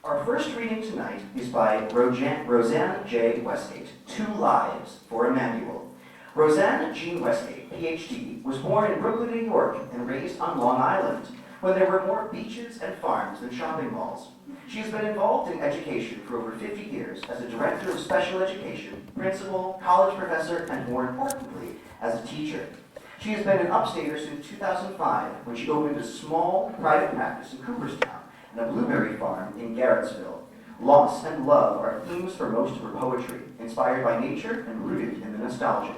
Our first reading tonight is by Rosanne J. Westgate, Two Lives for Emmanuel. Rosanne Jean Westgate, Ph.D., was born in Brooklyn, New York, and raised on Long Island, when there were more beaches and farms than shopping malls. She has been involved in education for over 50 years as a director of special education, principal, college professor, and more importantly, as a teacher. She has been an upstater since 2005, when she opened a small private practice in Cooperstown and a blueberry farm in Garrettsville. Loss and love are themes for most of her poetry, inspired by nature and rooted in the nostalgic.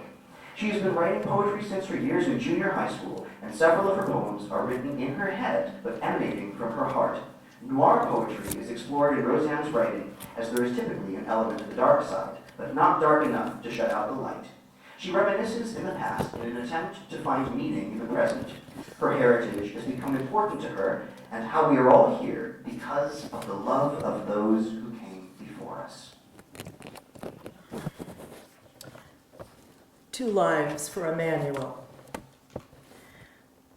She has been writing poetry since her years in junior high school, and several of her poems are written in her head, but emanating from her heart. Noir poetry is explored in Rosanne's writing, as there is typically an element of the dark side, but not dark enough to shut out the light. She reminisces in the past in an attempt to find meaning in the present. Her heritage has become important to her, and how we are all here because of the love of those who came before us. Two Lives for Emmanuel.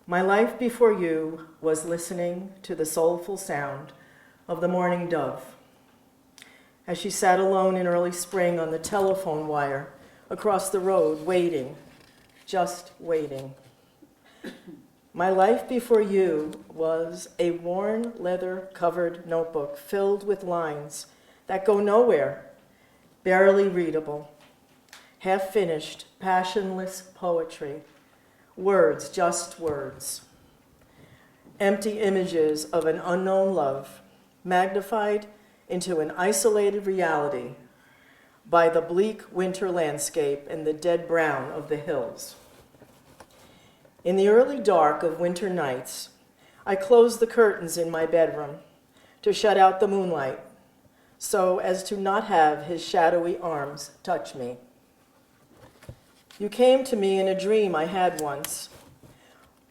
My life before you was listening to the soulful sound of the morning dove. As she sat alone in early spring on the telephone wire across the road, waiting, just waiting. My life before you was a worn leather-covered notebook filled with lines that go nowhere, barely readable, half-finished, passionless poetry, words, just words, empty images of an unknown love, magnified into an isolated reality by the bleak winter landscape and the dead brown of the hills. In the early dark of winter nights, I closed the curtains in my bedroom to shut out the moonlight so as to not have his shadowy arms touch me. You came to me in a dream I had once,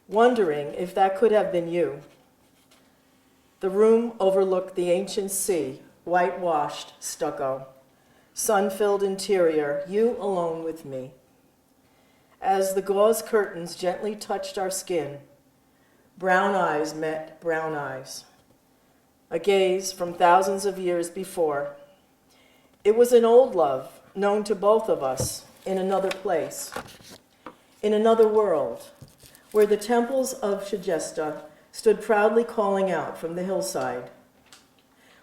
wondering if that could have been you. The room overlooked the ancient sea, whitewashed stucco, sun-filled interior, you alone with me. As the gauze curtains gently touched our skin, brown eyes met brown eyes, a gaze from thousands of years before. It was an old love, known to both of us, in another place, in another world, where the temples of Shigesta stood proudly calling out from the hillside,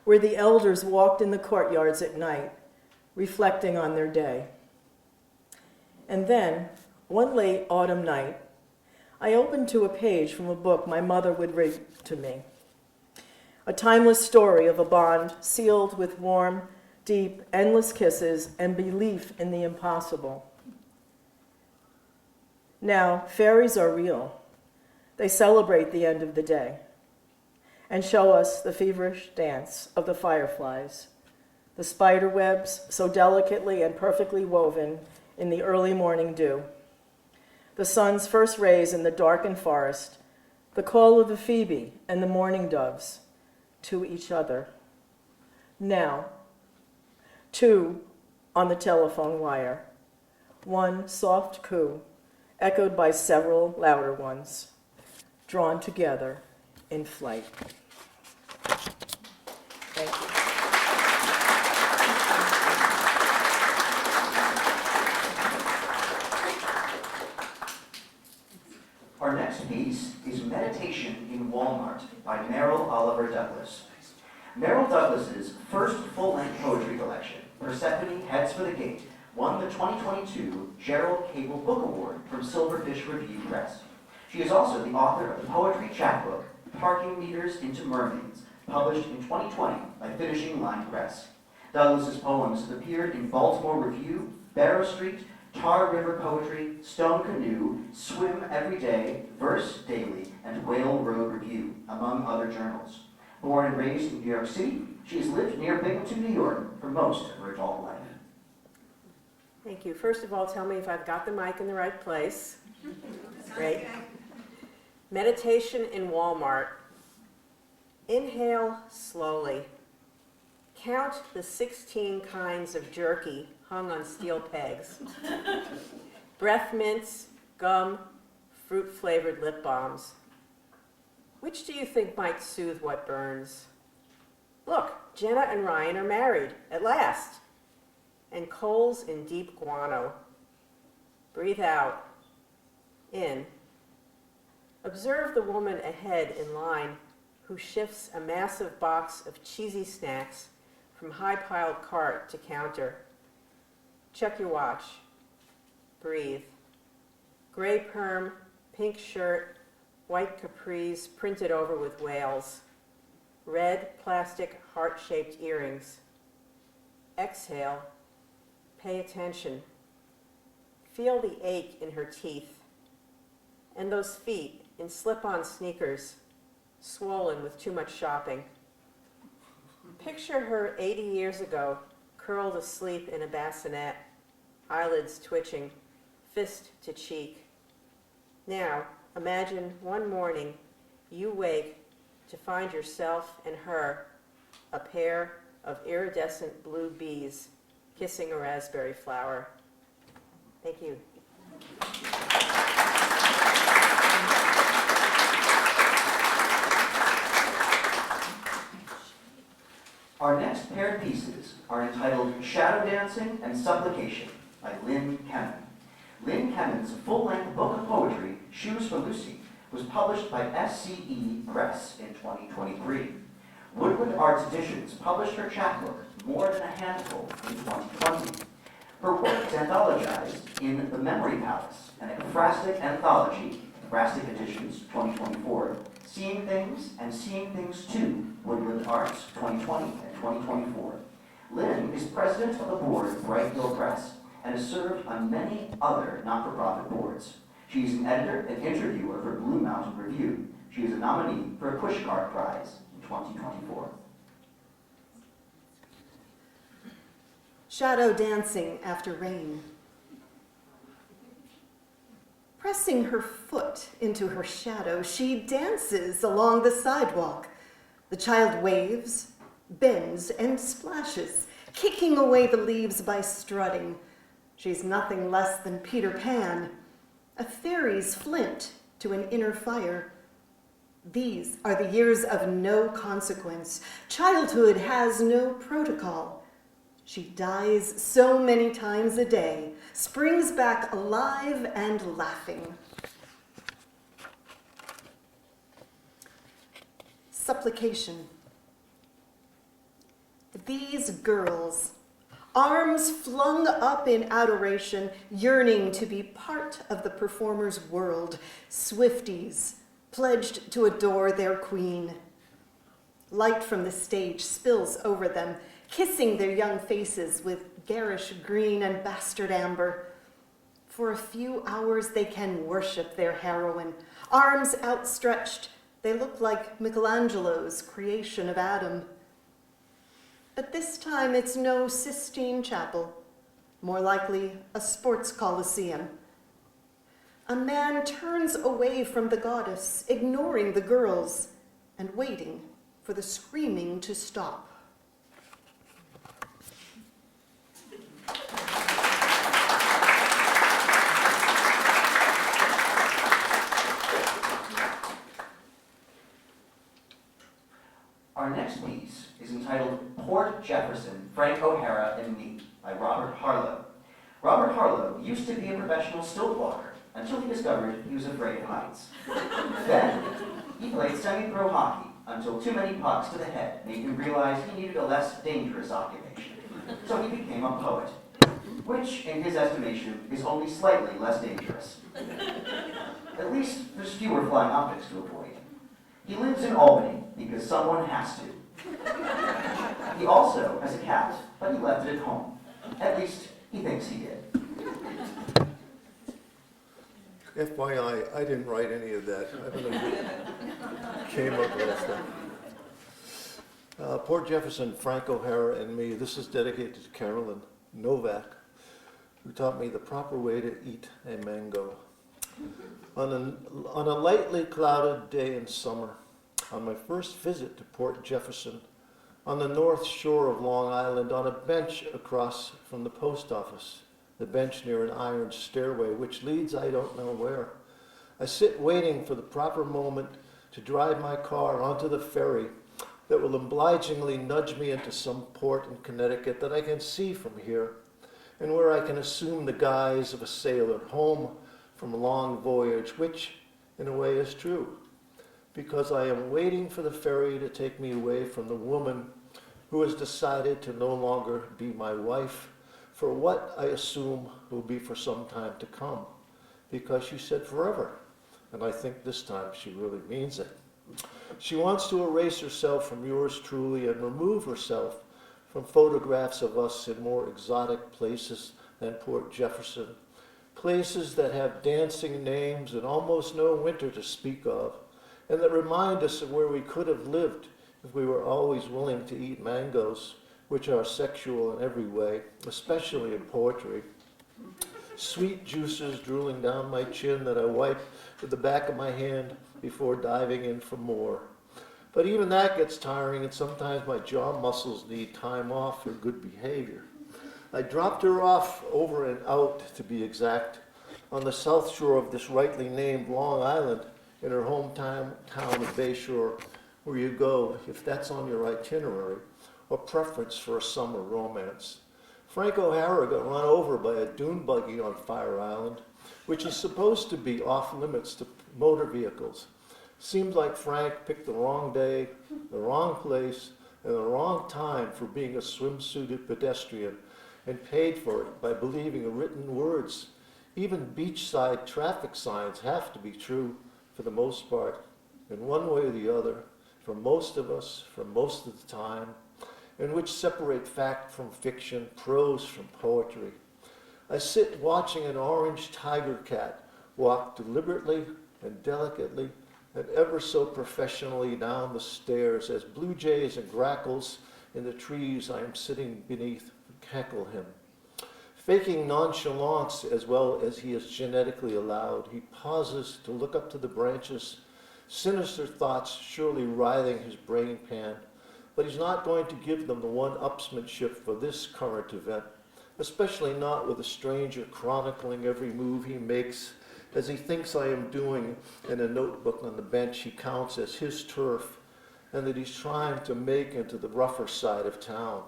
where the elders walked in the courtyards at night, reflecting on their day. And then, one late autumn night, I opened to a page from a book my mother would read to me, a timeless story of a bond sealed with warm, deep, endless kisses and belief in the impossible. Now, fairies are real. They celebrate the end of the day and show us the feverish dance of the fireflies, the spider webs so delicately and perfectly woven in the early morning dew, the sun's first rays in the darkened forest, the call of the phoebe and the mourning doves to each other. Now, two on the telephone wire, one soft coo, echoed by several louder ones, drawn together in flight. Thank you. Our next piece is Meditation in Walmart by Merril Oliver Douglas. Merril Douglas's first full-length poetry collection, Persephone Heads for the Gate, won the 2022 Gerald Cable Book Award from Silverfish Review Press. She is also the author of the poetry chapbook, Parking Meters into Mermaids, published in 2020 by Finishing Line Press. Douglas's poems have appeared in Baltimore Review, Barrow Street, Tar River Poetry, Stone Canoe, Swim Every Day, Verse Daily, and Whale Road Review, among other journals. Born and raised in New York City, she has lived near Binghamton, New York for most of her adult life. Thank you. First of all, tell me if I've got the mic in the right place. Great. Meditation in Walmart. Inhale slowly. Count the 16 kinds of jerky hung on steel pegs. Breath mints, gum, fruit-flavored lip balms. Which do you think might soothe what burns? Look, Jenna and Ryan are married, at last. And Cole's in deep guano. Breathe out. In. Observe the woman ahead in line who shifts a massive box of cheesy snacks from high-piled cart to counter. Check your watch. Breathe. Gray perm, pink shirt, white capris printed over with whales. Red plastic heart-shaped earrings. Exhale. Pay attention. Feel the ache in her teeth. And those feet in slip-on sneakers, swollen with too much shopping. Picture her 80 years ago, curled asleep in a bassinet, eyelids twitching, fist to cheek. Now, imagine one morning you wake to find yourself and her, a pair of iridescent blue bees, kissing a raspberry flower. Thank you. Our next pair of pieces are entitled Shadow Dancing and Supplication by Lynne Kemen. Lynne Kemen's full-length book of poetry, Shoes for Lucy, was published by SCE Press in 2023. Woodland Arts Editions published her chapbook, More Than a Handful, in 2020. Her work is anthologized in The Memory Palace, an ekphrastic anthology, Ekphrastic Editions 2024, Seeing Things and Seeing Things 2, Woodland Arts 2020 and 2024. Lynne is president of the board of Bright Hill Press and has served on many other not-for-profit boards. She is an editor and interviewer for Blue Mountain Review. She is a nominee for a Pushcart Prize in 2024. Shadow dancing after rain. Pressing her foot into her shadow, she dances along the sidewalk. The child waves, bends, and splashes, kicking away the leaves by strutting. She's nothing less than Peter Pan, a fairy's flint to an inner fire. These are the years of no consequence. Childhood has no protocol. She dies so many times a day, springs back alive and laughing. Supplication. These girls, arms flung up in adoration, yearning to be part of the performer's world, Swifties, pledged to adore their queen. Light from the stage spills over them, kissing their young faces with garish green and bastard amber. For a few hours they can worship their heroine. Arms outstretched, they look like Michelangelo's creation of Adam. But this time it's no Sistine Chapel, more likely a sports coliseum. A man turns away from the goddess, ignoring the girls and waiting for the screaming to stop. Our next piece is entitled Port Jefferson, Frank O'Hara and Me by Robert Harlow. Robert Harlow used to be a professional stilt walker until he discovered he was afraid of heights. Then, he played semi-pro hockey until too many pucks to the head made him realize he needed a less dangerous occupation. So he became a poet, which, in his estimation, is only slightly less dangerous. At least there's fewer flying objects to avoid. He lives in Albany because someone has to. He also has a cat, but he left it at home. At least he thinks he did. FYI, I didn't write any of that. I don't know who came up with that stuff. Port Jefferson, Frank O'Hara and Me. This is dedicated to Carolyn Novak, who taught me the proper way to eat a mango. On a lightly clouded day in summer, on my first visit to Port Jefferson, on the north shore of Long Island, on a bench across from the post office, the bench near an iron stairway, which leads I don't know where, I sit waiting for the proper moment to drive my car onto the ferry that will obligingly nudge me into some port in Connecticut that I can see from here, and where I can assume the guise of a sailor home from a long voyage, which, in a way, is true, because I am waiting for the ferry to take me away from the woman who has decided to no longer be my wife for what I assume will be for some time to come, because she said forever, and I think this time she really means it. She wants to erase herself from yours truly and remove herself from photographs of us in more exotic places than Port Jefferson, places that have dancing names and almost no winter to speak of, and that remind us of where we could have lived if we were always willing to eat mangoes, which are sexual in every way, especially in poetry. Sweet juices drooling down my chin that I wipe with the back of my hand before diving in for more. But even that gets tiring, and sometimes my jaw muscles need time off for good behavior. I dropped her off over and out, to be exact, on the south shore of this rightly named Long Island in her hometown town of Bayshore, where you go if that's on your itinerary or preference for a summer romance. Frank O'Hara got run over by a dune buggy on Fire Island, which is supposed to be off limits to motor vehicles. Seems like Frank picked the wrong day, the wrong place, and the wrong time for being a swimsuited pedestrian, and paid for it by believing written words. Even beachside traffic signs have to be true for the most part, in one way or the other, for most of us, for most of the time, and which separate fact from fiction, prose from poetry. I sit watching an orange tiger cat walk deliberately and delicately and ever so professionally down the stairs as blue jays and grackles in the trees I am sitting beneath heckle him. Faking nonchalance as well as he is genetically allowed, he pauses to look up to the branches, sinister thoughts surely writhing his brain pan, but he's not going to give them the one-upsmanship for this current event, especially not with a stranger chronicling every move he makes as he thinks I am doing in a notebook on the bench he counts as his turf and that he's trying to make into the rougher side of town.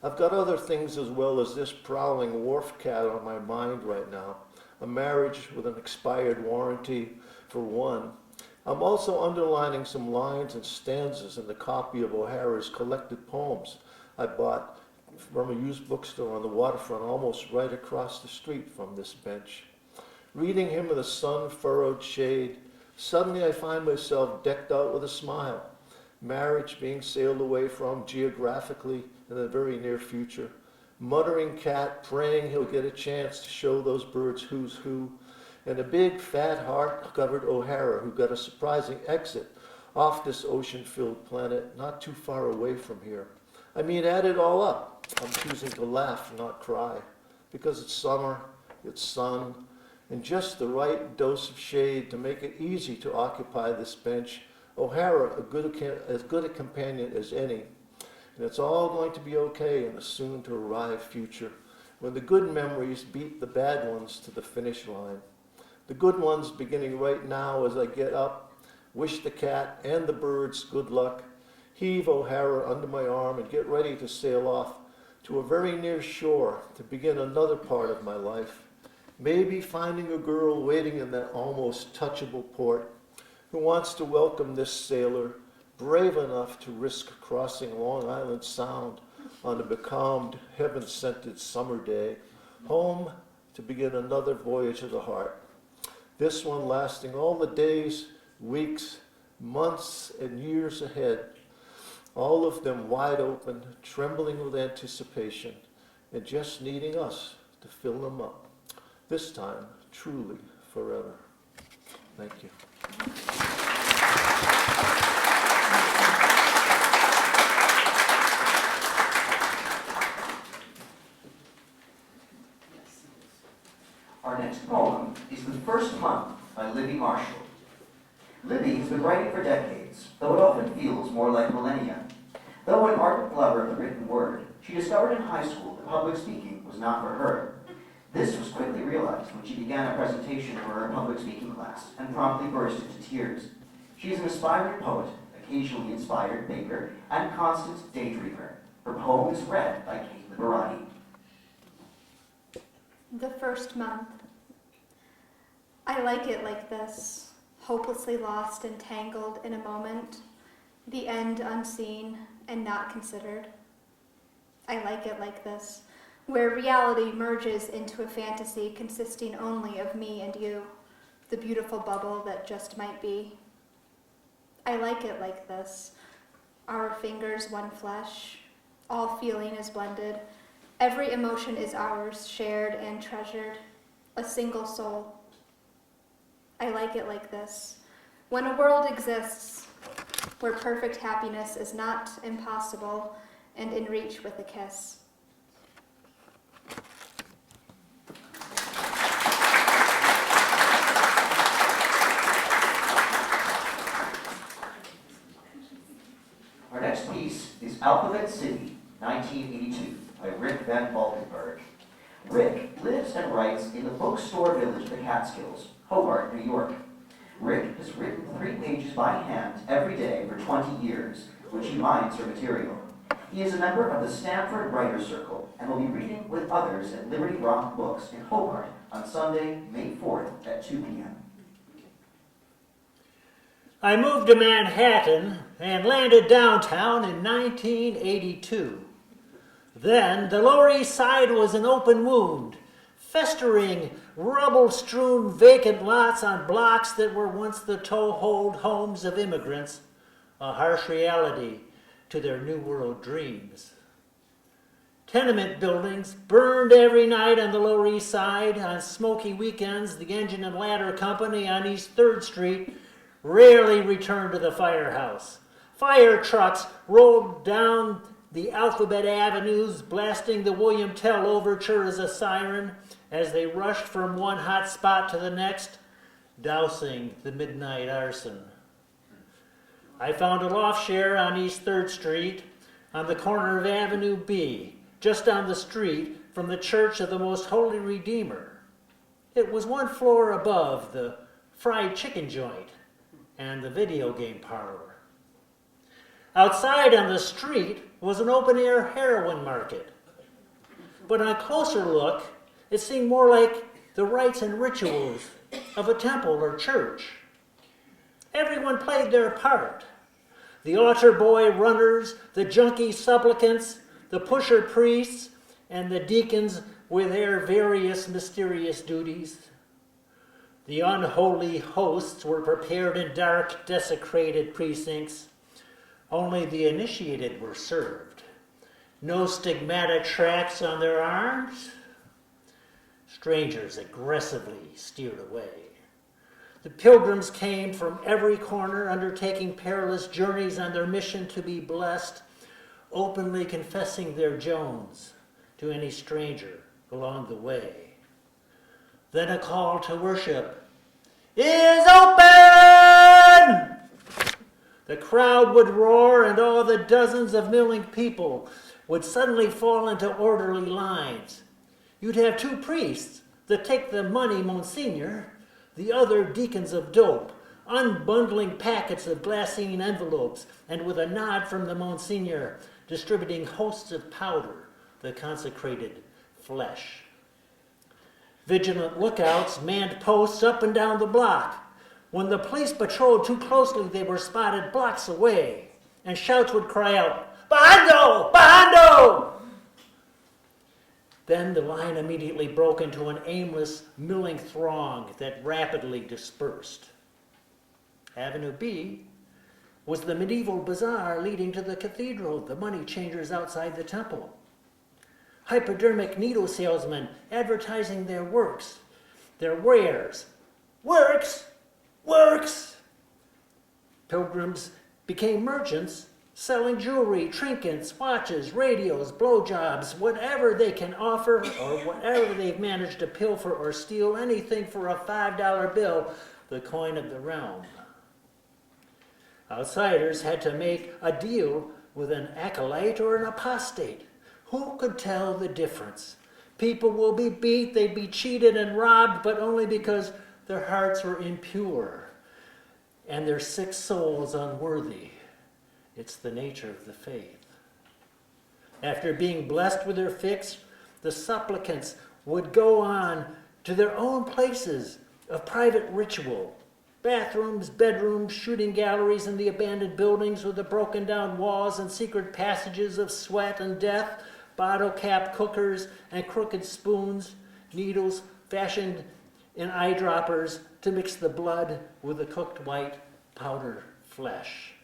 I've got other things as well as this prowling wharf cat on my mind right now, a marriage with an expired warranty for one. I'm also underlining some lines and stanzas in the copy of O'Hara's collected poems I bought from a used bookstore on the waterfront almost right across the street from this bench. Reading him in the sun-furrowed shade, suddenly I find myself decked out with a smile, marriage being sailed away from geographically in the very near future, muttering cat praying he'll get a chance to show those birds who's who, and a big fat heart-covered O'Hara who got a surprising exit off this ocean-filled planet not too far away from here. I mean, add it all up, I'm choosing to laugh, not cry, because it's summer, it's sun, and just the right dose of shade to make it easy to occupy this bench. O'Hara, as good a companion as any, and it's all going to be okay in the soon-to-arrive future, when the good memories beat the bad ones to the finish line. The good ones beginning right now as I get up, wish the cat and the birds good luck, heave O'Hara under my arm and get ready to sail off to a very near shore to begin another part of my life, maybe finding a girl waiting in that almost touchable port who wants to welcome this sailor, brave enough to risk crossing Long Island Sound on a becalmed, heaven-scented summer day, home to begin another voyage of the heart. This one lasting all the days, weeks, months, and years ahead, all of them wide open, trembling with anticipation, and just needing us to fill them up. This time, truly, forever. Thank you. Our next poem is The First Month by Libby Marshall. Libby has been writing for decades, though it often feels more like millennia. Though an ardent lover of the written word, she discovered in high school that public speaking was not for her. This was quickly realized when she began a presentation for her public speaking class and promptly burst into tears. She is an aspiring poet, a occasionally inspired baker, and constant daydreamer. Her poem is read by Cait Liberati. The first month. I like it like this, hopelessly lost and tangled in a moment, the end unseen and not considered. I like it like this, where reality merges into a fantasy consisting only of me and you, the beautiful bubble that just might be. I like it like this, our fingers one flesh, all feeling is blended, every emotion is ours, shared and treasured, a single soul. I like it like this, when a world exists where perfect happiness is not impossible and in reach with a kiss. Our next piece is Alphabet City, 1982, by Rick Van Valkenburg. Rick lives and writes in the bookstore village of the Catskills, Hobart, New York. Rick has written 3 pages by hand every day for 20 years, which he mines for material. He is a member of the Stanford Writers Circle and will be reading with others at Liberty Rock Books in Hobart on Sunday, May 4th at 2 p.m. I moved to Manhattan and landed downtown in 1982. Then the Lower East Side was an open wound, festering, rubble-strewn vacant lots on blocks that were once the toehold homes of immigrants, a harsh reality to their New World dreams. Tenement buildings burned every night on the Lower East Side. On smoky weekends, the Engine and Ladder Company on East 3rd Street rarely returned to the firehouse. Fire trucks rolled down the Alphabet Avenues, blasting the William Tell Overture as a siren as they rushed from one hot spot to the next, dousing the midnight arson. I found a loft share on East 3rd Street on the corner of Avenue B, just down the street from the Church of the Most Holy Redeemer. It was 1 floor above the fried chicken joint and the video game parlor. Outside on the street was an open-air heroin market. But on a closer look, it seemed more like the rites and rituals of a temple or church. Everyone played their part. The altar boy runners, the junkie supplicants, the pusher priests, and the deacons with their various mysterious duties. The unholy hosts were prepared in dark, desecrated precincts. Only the initiated were served. No stigmatic tracks on their arms. Strangers aggressively steered away. The pilgrims came from every corner, undertaking perilous journeys on their mission to be blessed, openly confessing their Jones to any stranger along the way. Then a call to worship is open! The crowd would roar, and all the dozens of milling people would suddenly fall into orderly lines. You'd have 2 priests that take the money, Monsignor, the other deacons of dope, unbundling packets of glassine envelopes, and with a nod from the Monsignor, distributing hosts of powder, the consecrated flesh. Vigilant lookouts manned posts up and down the block. When the police patrolled too closely, they were spotted blocks away, and shouts would cry out, "Bando! Bando!" Then the line immediately broke into an aimless, milling throng that rapidly dispersed. Avenue B was the medieval bazaar leading to the cathedral, the money changers outside the temple. Hypodermic needle salesmen advertising their works, their wares. Works! Works! Pilgrims became merchants, selling jewelry, trinkets, watches, radios, blowjobs, whatever they can offer or whatever they've managed to pilfer or steal, anything for a $5 bill, the coin of the realm. Outsiders had to make a deal with an acolyte or an apostate. Who could tell the difference? People will be beat, they'd be cheated and robbed, but only because their hearts were impure and their sick souls unworthy. It's the nature of the faith. After being blessed with their fix, the supplicants would go on to their own places of private ritual. Bathrooms, bedrooms, shooting galleries, and the abandoned buildings with the broken down walls and secret passages of sweat and death, bottle-capped cookers and crooked spoons, needles fashioned in eyedroppers to mix the blood with the cooked white powder flesh.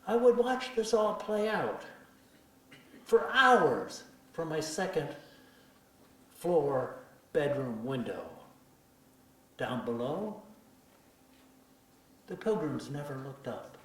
I would watch this all play out for hours from my second floor bedroom window. Down below, the pilgrims never looked up.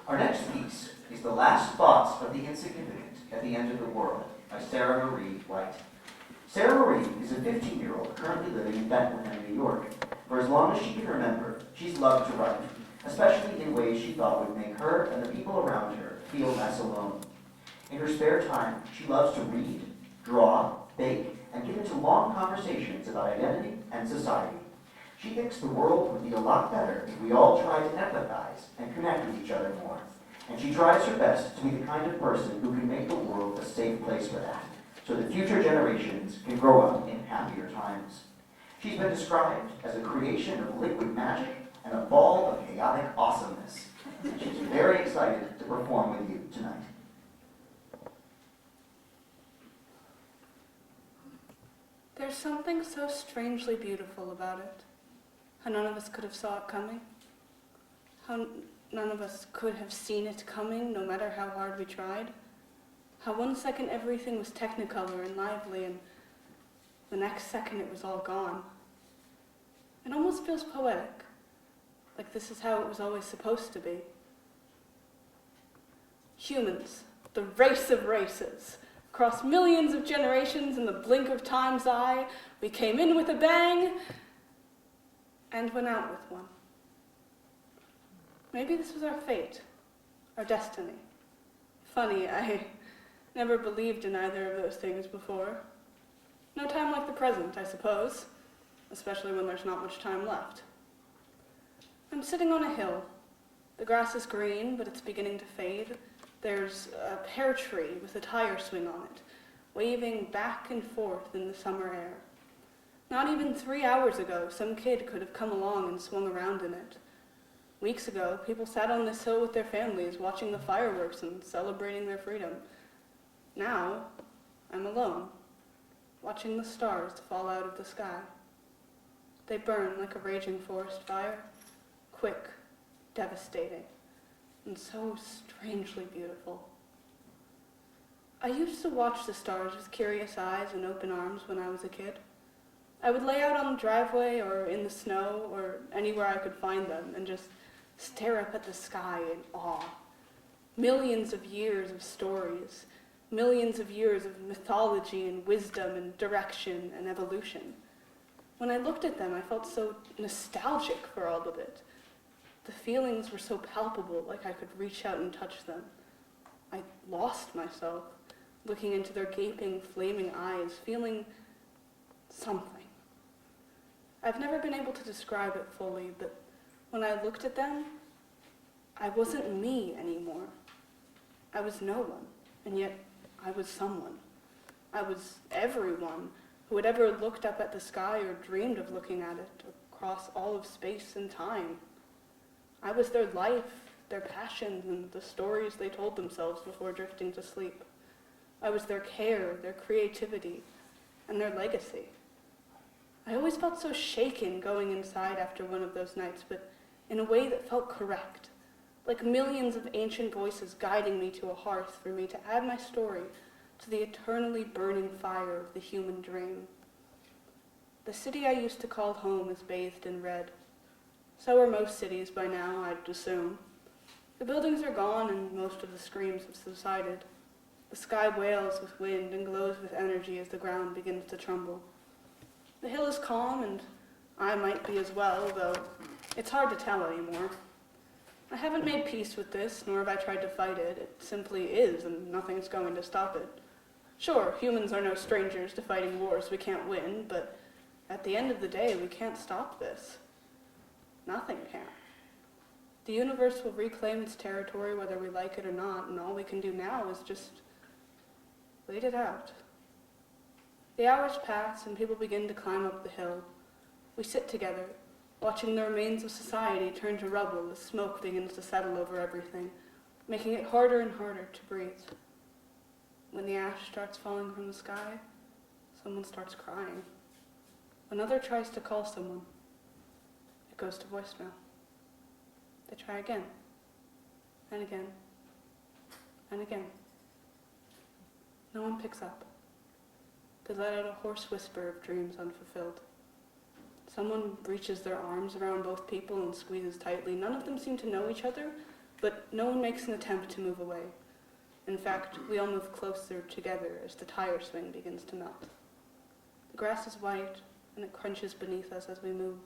Our next piece is The Last Thoughts of the Insignificant at the End of the World by Sarah Marie White. Sarah Marie is a 15-year-old currently living in Bethlehem, New York. For as long as she can remember, she's loved to write, especially in ways she thought would make her and the people around her feel less alone. In her spare time, she loves to read, draw, bake, and get into long conversations about identity and society. She thinks the world would be a lot better if we all tried to empathize and connect with each other more. And she tries her best to be the kind of person who can make the world a safe place for that, so that future generations can grow up in happier times. She's been described as a creation of liquid magic and a ball of chaotic awesomeness. And she's very excited to perform with you tonight. There's something so strangely beautiful about it. How none of us could have saw it coming. How none of us could have seen it coming, no matter how hard we tried. How 1 second everything was technicolor and lively, and the next second it was all gone. It almost feels poetic, like this is how it was always supposed to be. Humans, the race of races. Across millions of generations in the blink of time's eye, we came in with a bang and went out with one. Maybe this was our fate, our destiny. Funny, I never believed in either of those things before. No time like the present, I suppose, especially when there's not much time left. I'm sitting on a hill. The grass is green, but it's beginning to fade. There's a pear tree with a tire swing on it, waving back and forth in the summer air. Not even 3 hours ago, some kid could have come along and swung around in it. Weeks ago, people sat on this hill with their families, watching the fireworks and celebrating their freedom. Now, I'm alone, watching the stars fall out of the sky. They burn like a raging forest fire, quick, devastating, and so strangely beautiful. I used to watch the stars with curious eyes and open arms when I was a kid. I would lay out on the driveway or in the snow or anywhere I could find them and just stare up at the sky in awe. Millions of years of stories, millions of years of mythology and wisdom and direction and evolution. When I looked at them, I felt so nostalgic for all of it. The feelings were so palpable, like I could reach out and touch them. I lost myself, looking into their gaping, flaming eyes, feeling something. I've never been able to describe it fully, but when I looked at them, I wasn't me anymore. I was no one, and yet I was someone. I was everyone who had ever looked up at the sky or dreamed of looking at it across all of space and time. I was their life, their passions, and the stories they told themselves before drifting to sleep. I was their care, their creativity, and their legacy. I always felt so shaken going inside after one of those nights, but in a way that felt correct, like millions of ancient voices guiding me to a hearth for me to add my story to the eternally burning fire of the human dream. The city I used to call home is bathed in red. So are most cities by now, I'd assume. The buildings are gone and most of the screams have subsided. The sky wails with wind and glows with energy as the ground begins to tremble. The hill is calm, and I might be as well, though it's hard to tell anymore. I haven't made peace with this, nor have I tried to fight it. It simply is, and nothing's going to stop it. Sure, humans are no strangers to fighting wars we can't win, but at the end of the day, we can't stop this. Nothing can. The universe will reclaim its territory whether we like it or not, and all we can do now is just wait it out. The hours pass, and people begin to climb up the hill. We sit together, watching the remains of society turn to rubble as smoke begins to settle over everything, making it harder and harder to breathe. When the ash starts falling from the sky, someone starts crying. Another tries to call someone. It goes to voicemail. They try again, and again, and again. No one picks up. They let out a hoarse whisper of dreams unfulfilled. Someone reaches their arms around both people and squeezes tightly. None of them seem to know each other, but no one makes an attempt to move away. In fact, we all move closer together as the tire swing begins to melt. The grass is white, and it crunches beneath us as we move.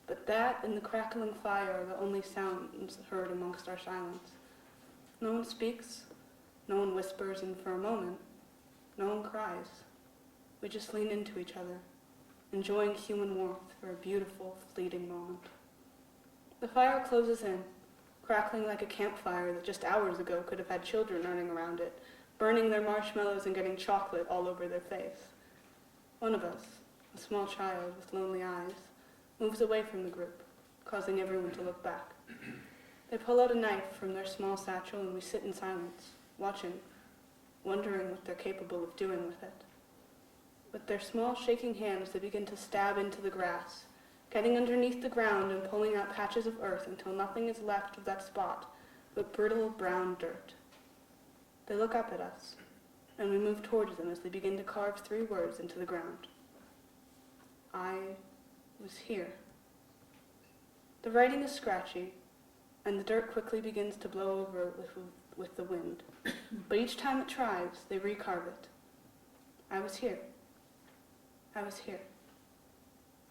But that and the crackling fire are the only sounds heard amongst our silence. No one speaks, no one whispers, and for a moment, no one cries. We just lean into each other, enjoying human warmth for a beautiful, fleeting moment. The fire closes in, crackling like a campfire that just hours ago could have had children running around it, burning their marshmallows and getting chocolate all over their face. One of us, a small child with lonely eyes, moves away from the group, causing everyone to look back. They pull out a knife from their small satchel and we sit in silence, watching, wondering what they're capable of doing with it. With their small shaking hands, they begin to stab into the grass, getting underneath the ground and pulling out patches of earth until nothing is left of that spot but brittle brown dirt. They look up at us, and we move towards them as they begin to carve 3 words into the ground. I was here. The writing is scratchy, and the dirt quickly begins to blow over with the wind. But each time it tries, they recarve it. I was here. I was here.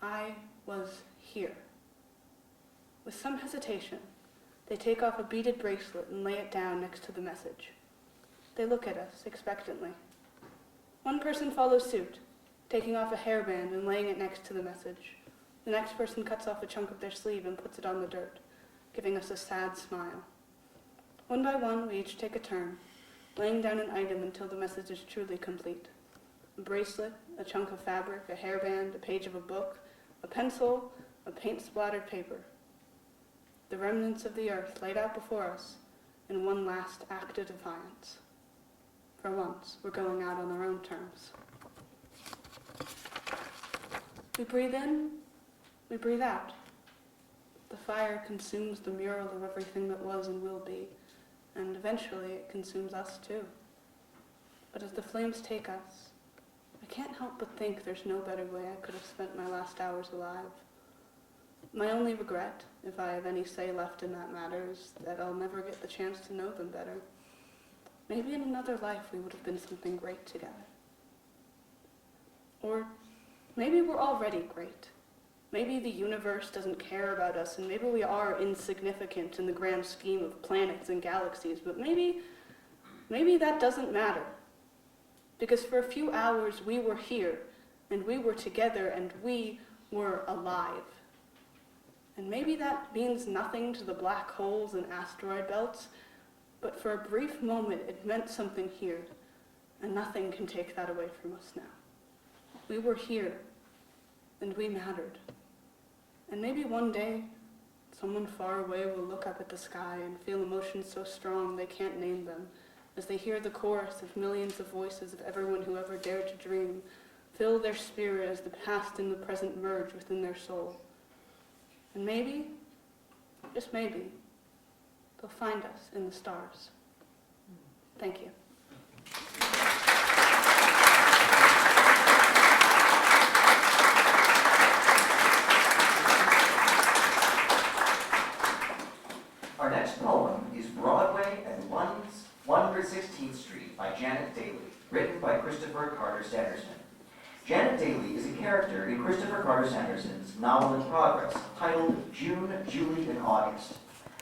I was here. With some hesitation, they take off a beaded bracelet and lay it down next to the message. They look at us expectantly. One person follows suit, taking off a hairband and laying it next to the message. The next person cuts off a chunk of their sleeve and puts it on the dirt, giving us a sad smile. One by one, we each take a turn, laying down an item until the message is truly complete. A bracelet, a chunk of fabric, a hairband, a page of a book, a pencil, a paint-splattered paper. The remnants of the earth laid out before us in one last act of defiance. For once, we're going out on our own terms. We breathe in, we breathe out. The fire consumes the mural of everything that was and will be, and eventually it consumes us too. But as the flames take us, I can't help but think there's no better way I could have spent my last hours alive. My only regret, if I have any say left in that matter, is that I'll never get the chance to know them better. Maybe in another life we would have been something great together. Or maybe we're already great. Maybe the universe doesn't care about us, and maybe we are insignificant in the grand scheme of planets and galaxies, but maybe that doesn't matter. Because for a few hours we were here, and we were together, and we were alive. And maybe that means nothing to the black holes and asteroid belts, but for a brief moment it meant something here, and nothing can take that away from us now. We were here, and we mattered. And maybe one day, someone far away will look up at the sky and feel emotions so strong they can't name them, as they hear the chorus of millions of voices of everyone who ever dared to dream fill their spirit as the past and the present merge within their soul. And maybe, just maybe, they'll find us in the stars. Thank you. Our next poem is Broadway and 116th Street by Janet Daly, written by Christopher Carter Sanderson. Janet Daly is a character in Christopher Carter Sanderson's novel in progress, titled June, Julie, and August.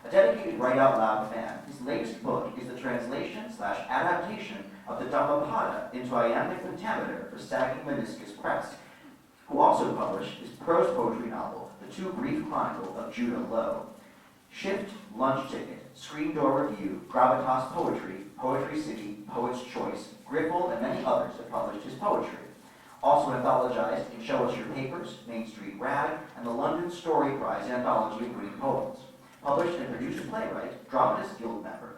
A dedicated Write Out Loud fan, his latest book is the translation/adaptation of the Dhammapada into iambic pentameter for Sagging Meniscus Press, who also published his prose poetry novel, The Too Brief Chronicle of Judah Lowe. Shift, Lunch Ticket, Screen Door Review, Gravitas Poetry, Poetry City, Poet's Choice, Griffle, and many others have published his poetry. Also anthologized in Show Us Your Papers, Main Street Rag, and the London Story Prize Anthology of Greek Poems. Published and produced playwright, dramatist guild member.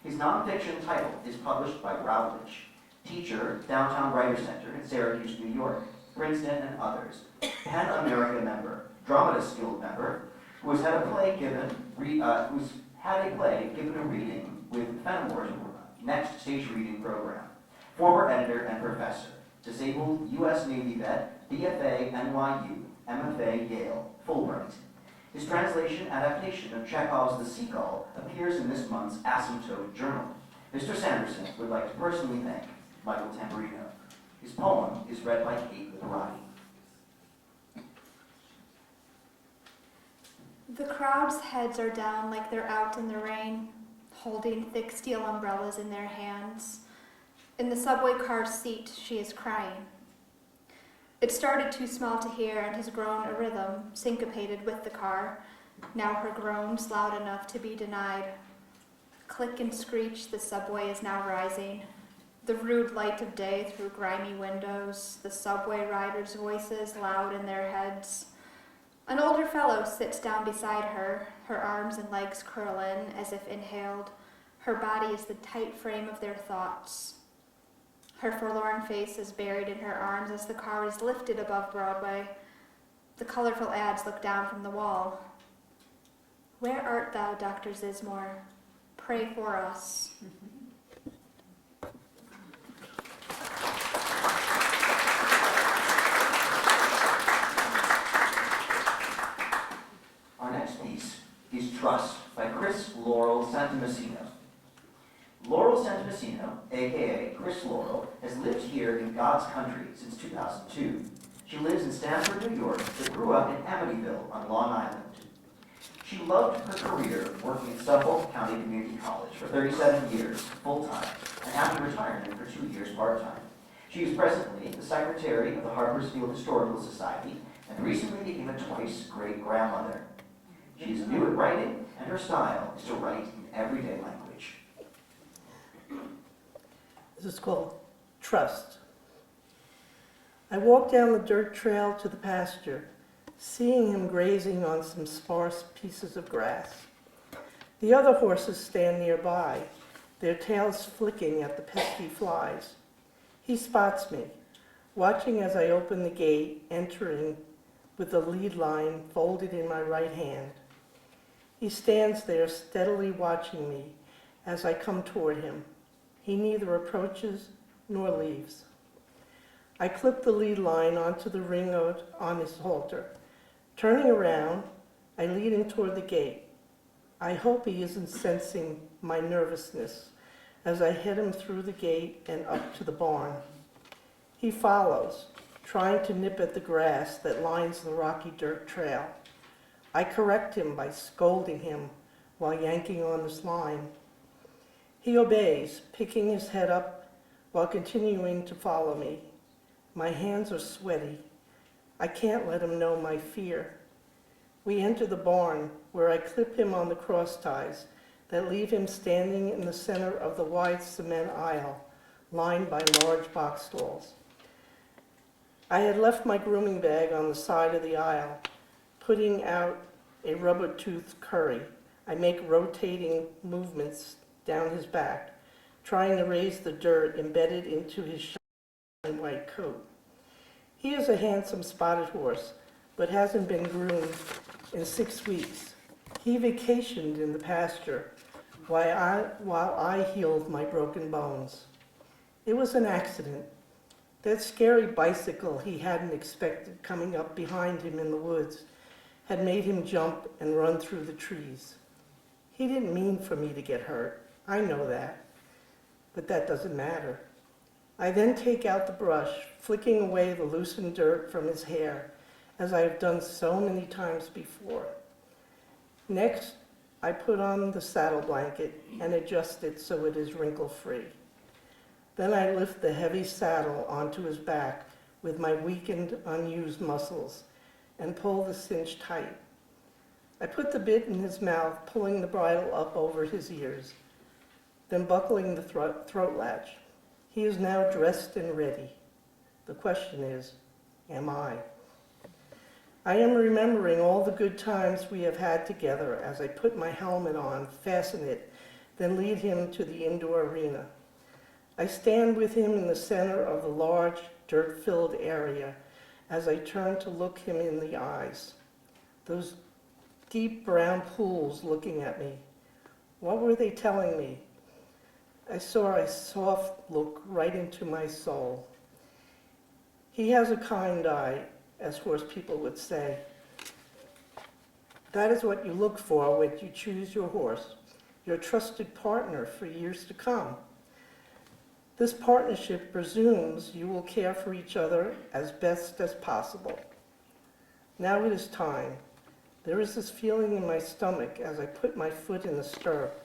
His nonfiction title is published by Routledge. Teacher, Downtown Writer Center in Syracuse, New York, Princeton, and others. PEN America member, dramatist guild member, who's had a play given a reading with Fenimore's Next Stage Reading Program. Former editor and professor. Disabled U.S. Navy vet, BFA NYU, MFA Yale, Fulbright. His translation adaptation of Chekhov's The Seagull appears in this month's Asymptote Journal. Mr. Sanderson would like to personally thank Michael Tamburino. His poem is read by Cait Liberati. The crowd's heads are down like they're out in the rain, holding thick steel umbrellas in their hands. In the subway car's seat, she is crying. It started too small to hear and has grown a rhythm, syncopated with the car, now her groans loud enough to be denied. Click and screech, the subway is now rising. The rude light of day through grimy windows, the subway riders' voices loud in their heads. An older fellow sits down beside her, her arms and legs curl in as if inhaled. Her body is the tight frame of their thoughts. Her forlorn face is buried in her arms as the car is lifted above Broadway. The colorful ads look down from the wall. Where art thou, Dr. Zismore? Pray for us. Our next piece is Trust by Chris Laurel Santomassino. Laurel Santomassino, a.k.a. Chris Laurel, has lived here in God's country since 2002. She lives in Stamford, New York, but grew up in Amityville on Long Island. She loved her career working at Suffolk County Community College for 37 years, full-time, and after retirement for 2 years part-time. She is presently the secretary of the Harpersfield Historical Society and recently became a twice great-grandmother. She is new at writing, and her style is to write in everyday language. This is called Trust. I walk down the dirt trail to the pasture, seeing him grazing on some sparse pieces of grass. The other horses stand nearby, their tails flicking at the pesky flies. He spots me, watching as I open the gate, entering with the lead line folded in my right hand. He stands there steadily watching me as I come toward him. He neither approaches nor leaves. I clip the lead line onto the ring on his halter. Turning around, I lead him toward the gate. I hope he isn't sensing my nervousness as I head him through the gate and up to the barn. He follows, trying to nip at the grass that lines the rocky dirt trail. I correct him by scolding him while yanking on the line. He obeys, picking his head up while continuing to follow me. My hands are sweaty. I can't let him know my fear. We enter the barn, where I clip him on the cross ties that leave him standing in the center of the wide cement aisle, lined by large box stalls. I had left my grooming bag on the side of the aisle, putting out a rubber-toothed curry. I make rotating movements down his back, trying to raise the dirt embedded into his shiny white coat. He is a handsome spotted horse, but hasn't been groomed in 6 weeks. He vacationed in the pasture while I healed my broken bones. It was an accident. That scary bicycle he hadn't expected coming up behind him in the woods had made him jump and run through the trees. He didn't mean for me to get hurt. I know that, but that doesn't matter. I then take out the brush, flicking away the loosened dirt from his hair, as I have done so many times before. Next, I put on the saddle blanket and adjust it so it is wrinkle-free. Then I lift the heavy saddle onto his back with my weakened, unused muscles and pull the cinch tight. I put the bit in his mouth, pulling the bridle up over his ears, then buckling the throat latch. He is now dressed and ready. The question is, am I? I am remembering all the good times we have had together as I put my helmet on, fasten it, then lead him to the indoor arena. I stand with him in the center of the large, dirt-filled area as I turn to look him in the eyes. Those deep brown pools looking at me. What were they telling me? I saw a soft look right into my soul. He has a kind eye, as horse people would say. That is what you look for when you choose your horse, your trusted partner for years to come. This partnership presumes you will care for each other as best as possible. Now it is time. There is this feeling in my stomach as I put my foot in the stirrup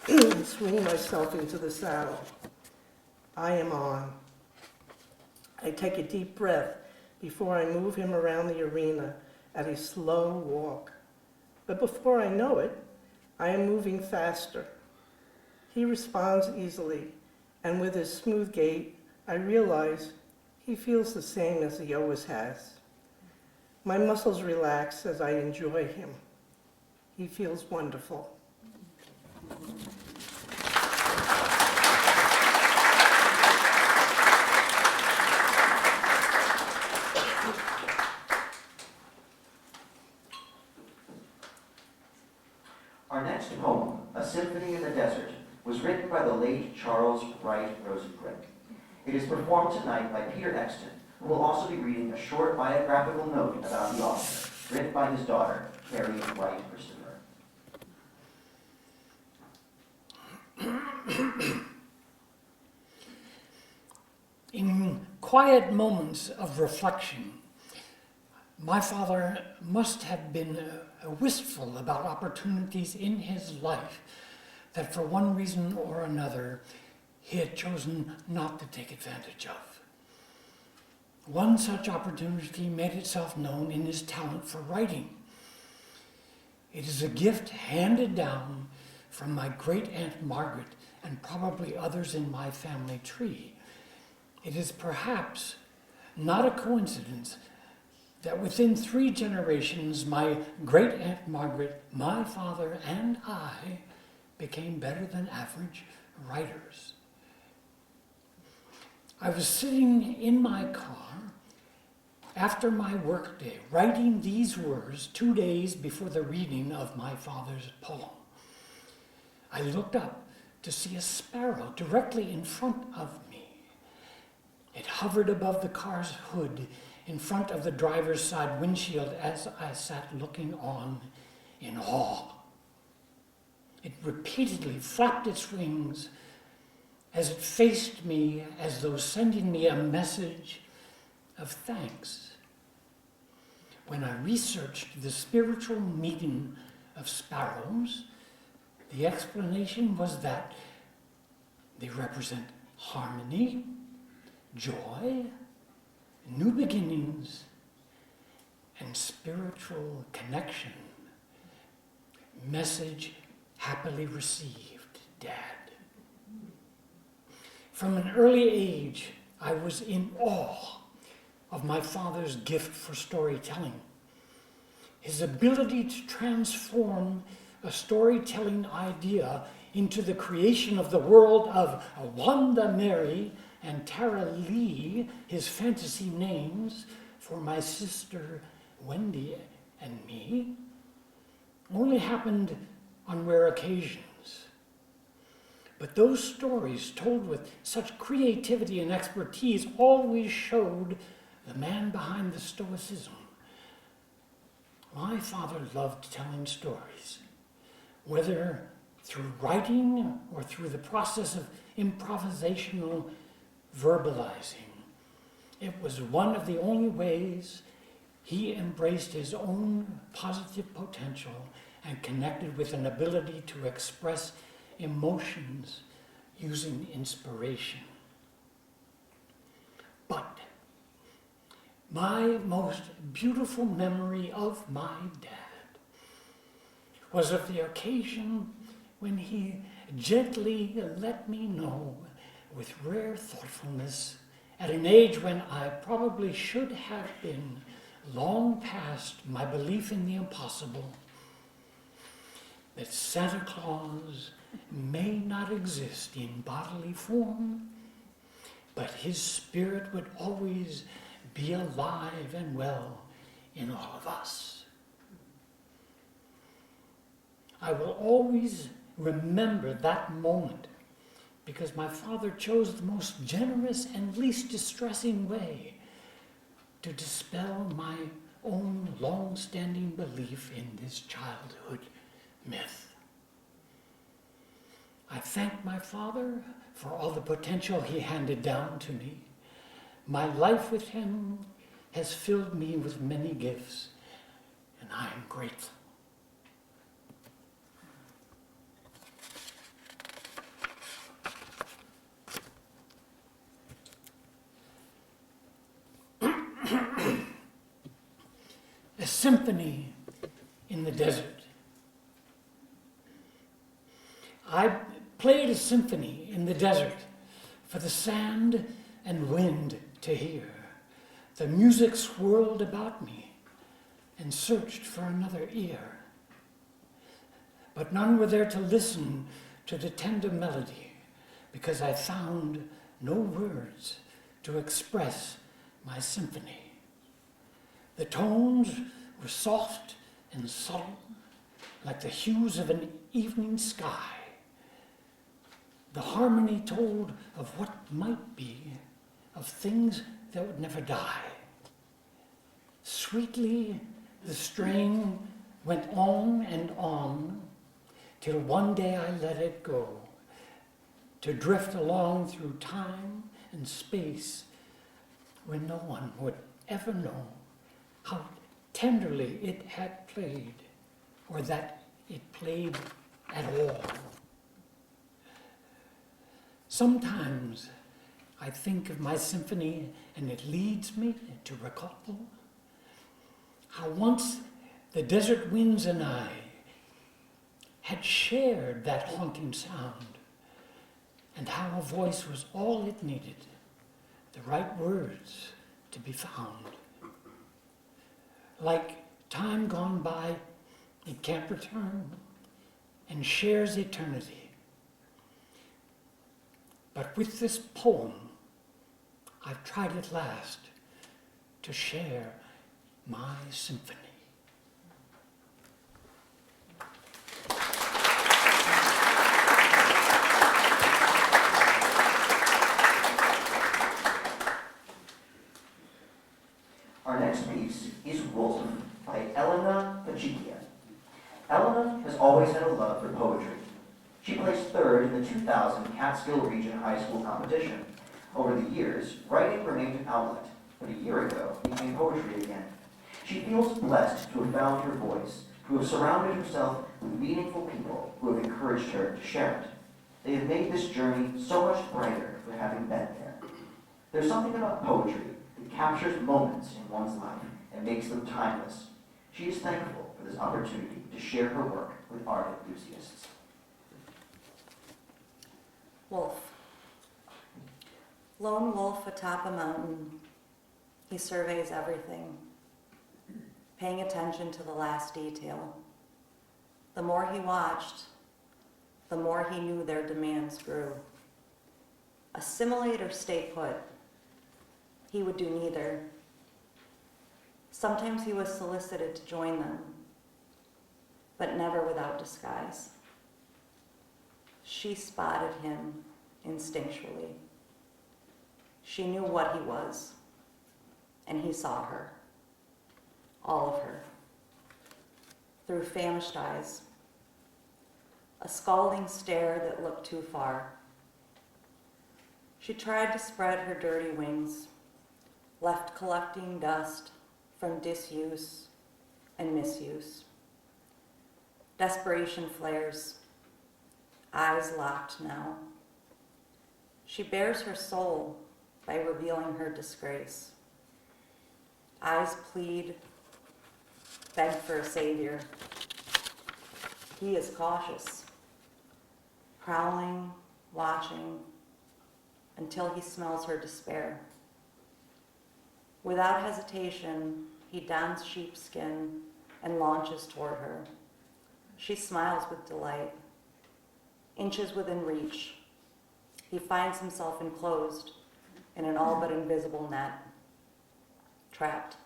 and swing myself into the saddle. I am on. I take a deep breath before I move him around the arena at a slow walk. But before I know it, I am moving faster. He responds easily, and with his smooth gait, I realize he feels the same as he always has. My muscles relax as I enjoy him. He feels wonderful. Our next poem, A Symphony in the Desert, was written by the late Charles Wright Rosenbrink. It is performed tonight by Peter Exton, who will also be reading a short biographical note about the author, written by his daughter, Carrie Wright Christopher. In quiet moments of reflection, my father must have been wistful about opportunities in his life that for one reason or another he had chosen not to take advantage of. One such opportunity made itself known in his talent for writing. It is a gift handed down from my great-aunt Margaret and probably others in my family tree. It is perhaps not a coincidence that within 3 generations, my great-aunt Margaret, my father, and I became better than average writers. I was sitting in my car after my workday, writing these words 2 days before the reading of my father's poem. I looked up to see a sparrow directly in front of me. It hovered above the car's hood in front of the driver's side windshield as I sat looking on in awe. It repeatedly flapped its wings as it faced me as though sending me a message of thanks. When I researched the spiritual meaning of sparrows, the explanation was that they represent harmony, joy, new beginnings, and spiritual connection. Message happily received, Dad. From an early age, I was in awe of my father's gift for storytelling. His ability to transform a storytelling idea into the creation of the world of Wanda Mary and Tara Lee, his fantasy names for my sister Wendy and me, only happened on rare occasions. But those stories told with such creativity and expertise always showed the man behind the stoicism. My father loved telling stories, whether through writing or through the process of improvisational verbalizing. It was one of the only ways he embraced his own positive potential and connected with an ability to express emotions using inspiration. But my most beautiful memory of my dad was of the occasion when he gently let me know with rare thoughtfulness at an age when I probably should have been long past my belief in the impossible, that Santa Claus may not exist in bodily form, but his spirit would always be alive and well in all of us. I will always remember that moment because my father chose the most generous and least distressing way to dispel my own long-standing belief in this childhood myth. I thank my father for all the potential he handed down to me. My life with him has filled me with many gifts, and I am grateful. A symphony in the desert. I played a symphony in the desert for the sand and wind to hear. The music swirled about me and searched for another ear. But none were there to listen to the tender melody because I found no words to express my symphony. The tones were soft and subtle, like the hues of an evening sky. The harmony told of what might be, of things that would never die. Sweetly, the strain went on, till one day I let it go, to drift along through time and space when no one would ever know how tenderly it had played, or that it played at all. Sometimes I think of my symphony and it leads me to recall how once the desert winds and I had shared that haunting sound, and how a voice was all it needed, the right words to be found. Like time gone by, it can't return and shares eternity. But with this poem, I've tried at last to share my symphony. Our next piece is Wolf by Elena Pachikia. Elena has always had a love for poetry. She placed third in the 2000 Catskill Region High School competition. Over the years, writing remained an outlet, but a year ago became poetry again. She feels blessed to have found her voice, to have surrounded herself with meaningful people who have encouraged her to share it. They have made this journey so much brighter for having been there. There's something about poetry that captures moments in one's life and makes them timeless. She is thankful for this opportunity to share her work with art enthusiasts. Wolf. Lone wolf atop a mountain, he surveys everything, paying attention to the last detail. The more he watched, the more he knew their demands grew. Assimilate or stay put, he would do neither. Sometimes he was solicited to join them, but never without disguise. She spotted him instinctually. She knew what he was, and he saw her, all of her, through famished eyes, a scalding stare that looked too far. She tried to spread her dirty wings, left collecting dust from disuse and misuse. Desperation flares, eyes locked now. She bears her soul by revealing her disgrace. Eyes plead, beg for a savior. He is cautious, prowling, watching, until he smells her despair. Without hesitation, he dons sheepskin and launches toward her. She smiles with delight. Inches within reach, he finds himself enclosed in an all but invisible net, trapped,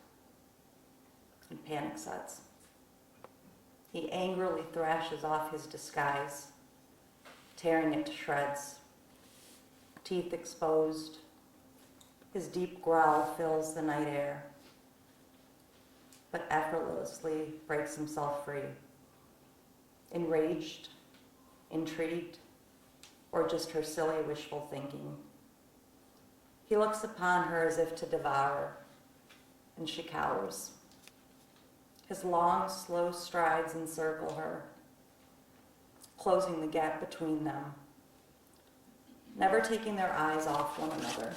and panic sets. He angrily thrashes off his disguise, tearing it to shreds, teeth exposed. His deep growl fills the night air, but effortlessly breaks himself free. Enraged, intrigued, or just her silly wishful thinking. He looks upon her as if to devour, and she cowers. His long, slow strides encircle her, closing the gap between them, never taking their eyes off one another.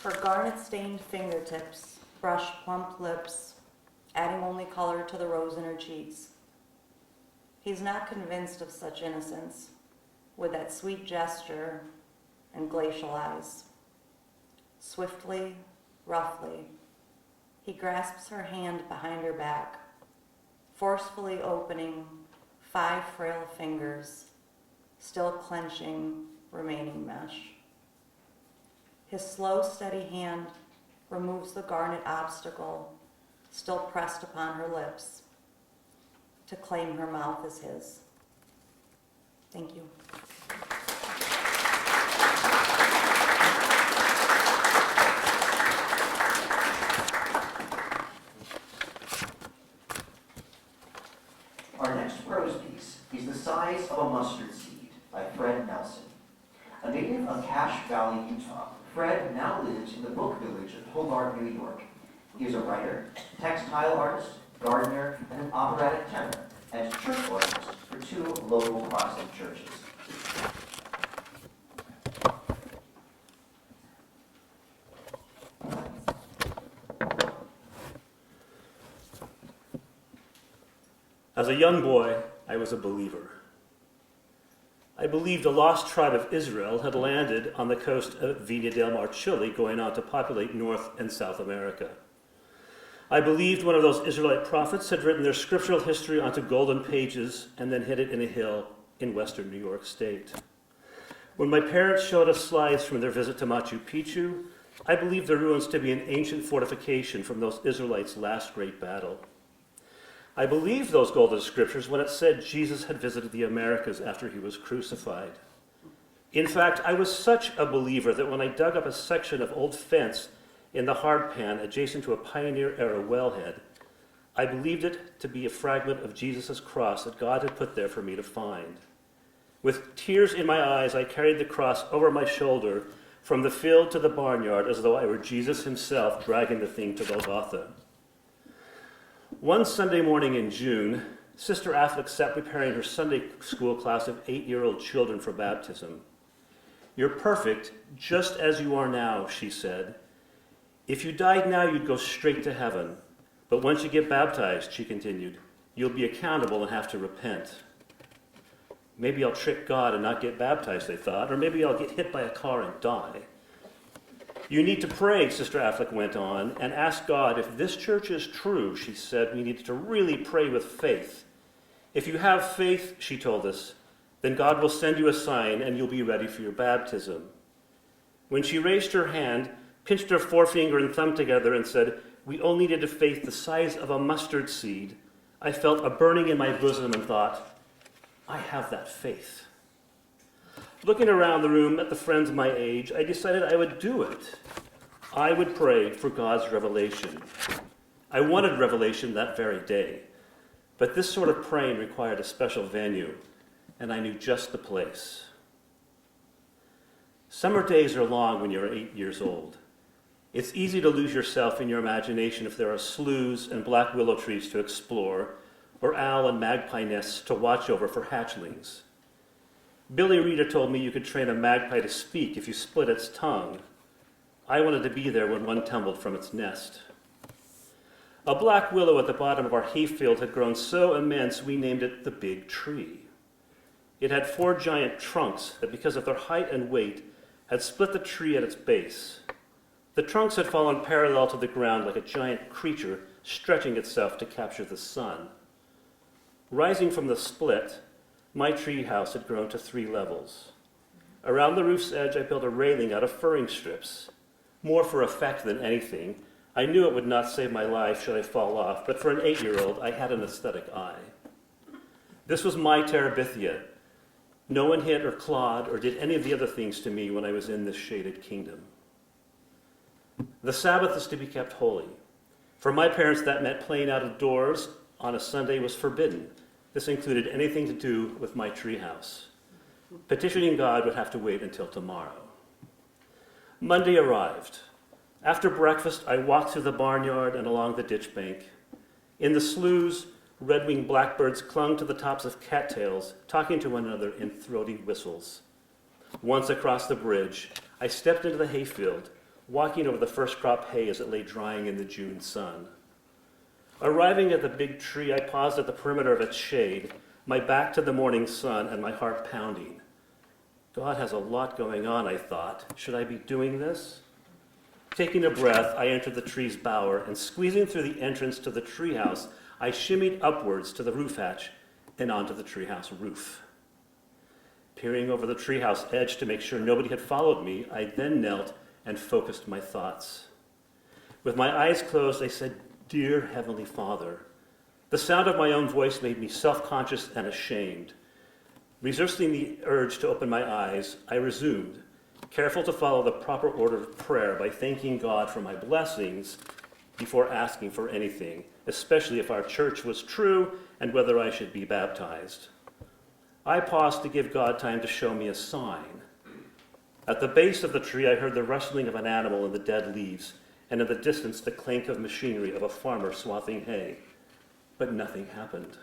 Her garnet-stained fingertips brush plump lips, adding only color to the rose in her cheeks. He's not convinced of such innocence, with that sweet gesture and glacial eyes. Swiftly, roughly, he grasps her hand behind her back, forcefully opening 5 frail fingers, still clenching remaining mesh. His slow, steady hand removes the garnet obstacle still pressed upon her lips to claim her mouth as his. Thank you. Our next prose piece is The Size of a Mustard Seed by Fred Nelson. A native of Cache Valley, Utah, Fred now lives in the Book Village of Hobart, New York. He is a writer, textile artist, gardener, and an operatic tenor, and church organist for 2 local Protestant churches. As a young boy, I was a believer. I believed a lost tribe of Israel had landed on the coast of Viña del Mar, Chile, going on to populate North and South America. I believed one of those Israelite prophets had written their scriptural history onto golden pages and then hid it in a hill in western New York State. When my parents showed us slides from their visit to Machu Picchu, I believed the ruins to be an ancient fortification from those Israelites' last great battle. I believed those golden scriptures when it said Jesus had visited the Americas after he was crucified. In fact, I was such a believer that when I dug up a section of old fence in the hard pan adjacent to a pioneer-era wellhead, I believed it to be a fragment of Jesus' cross that God had put there for me to find. With tears in my eyes, I carried the cross over my shoulder from the field to the barnyard as though I were Jesus himself dragging the thing to Golgotha. One Sunday morning in June, Sister Affleck sat preparing her Sunday school class of 8-year-old children for baptism. "You're perfect, just as you are now," she said. "If you died now, you'd go straight to heaven. But once you get baptized," she continued, "you'll be accountable and have to repent." Maybe I'll trick God and not get baptized, they thought, or maybe I'll get hit by a car and die. "You need to pray," Sister Affleck went on, "and ask God if this church is true." She said we needed to really pray with faith. "If you have faith," she told us, "then God will send you a sign and you'll be ready for your baptism." When she raised her hand, pinched her forefinger and thumb together and said, "We only need a faith the size of a mustard seed," I felt a burning in my bosom and thought, I have that faith. Looking around the room at the friends my age, I decided I would do it. I would pray for God's revelation. I wanted revelation that very day, but this sort of praying required a special venue, and I knew just the place. Summer days are long when you're 8 years old. It's easy to lose yourself in your imagination if there are sloughs and black willow trees to explore, or owl and magpie nests to watch over for hatchlings. Billy Reader told me you could train a magpie to speak if you split its tongue. I wanted to be there when one tumbled from its nest. A black willow at the bottom of our hayfield had grown so immense we named it the Big Tree. It had 4 giant trunks that, because of their height and weight, had split the tree at its base. The trunks had fallen parallel to the ground like a giant creature stretching itself to capture the sun. Rising from the split, my tree house had grown to 3 levels. Around the roof's edge, I built a railing out of furring strips. More for effect than anything. I knew it would not save my life should I fall off, but for an 8-year-old, I had an aesthetic eye. This was my Terabithia. No one hit or clawed or did any of the other things to me when I was in this shaded kingdom. The Sabbath is to be kept holy. For my parents, that meant playing out of doors on a Sunday was forbidden. This included anything to do with my treehouse. Petitioning God would have to wait until tomorrow. Monday arrived. After breakfast, I walked through the barnyard and along the ditch bank. In the sloughs, red-winged blackbirds clung to the tops of cattails, talking to one another in throaty whistles. Once across the bridge, I stepped into the hayfield, walking over the first crop hay as it lay drying in the June sun. Arriving at the big tree, I paused at the perimeter of its shade, my back to the morning sun and my heart pounding. God has a lot going on, I thought. Should I be doing this? Taking a breath, I entered the tree's bower, and squeezing through the entrance to the treehouse, I shimmied upwards to the roof hatch and onto the treehouse roof. Peering over the treehouse edge to make sure nobody had followed me, I then knelt and focused my thoughts. With my eyes closed, I said, "Dear Heavenly Father." The sound of my own voice made me self-conscious and ashamed. Resisting the urge to open my eyes, I resumed, careful to follow the proper order of prayer by thanking God for my blessings before asking for anything, especially if our church was true and whether I should be baptized. I paused to give God time to show me a sign. At the base of the tree, I heard the rustling of an animal in the dead leaves, and in the distance the clank of machinery of a farmer swathing hay. But nothing happened.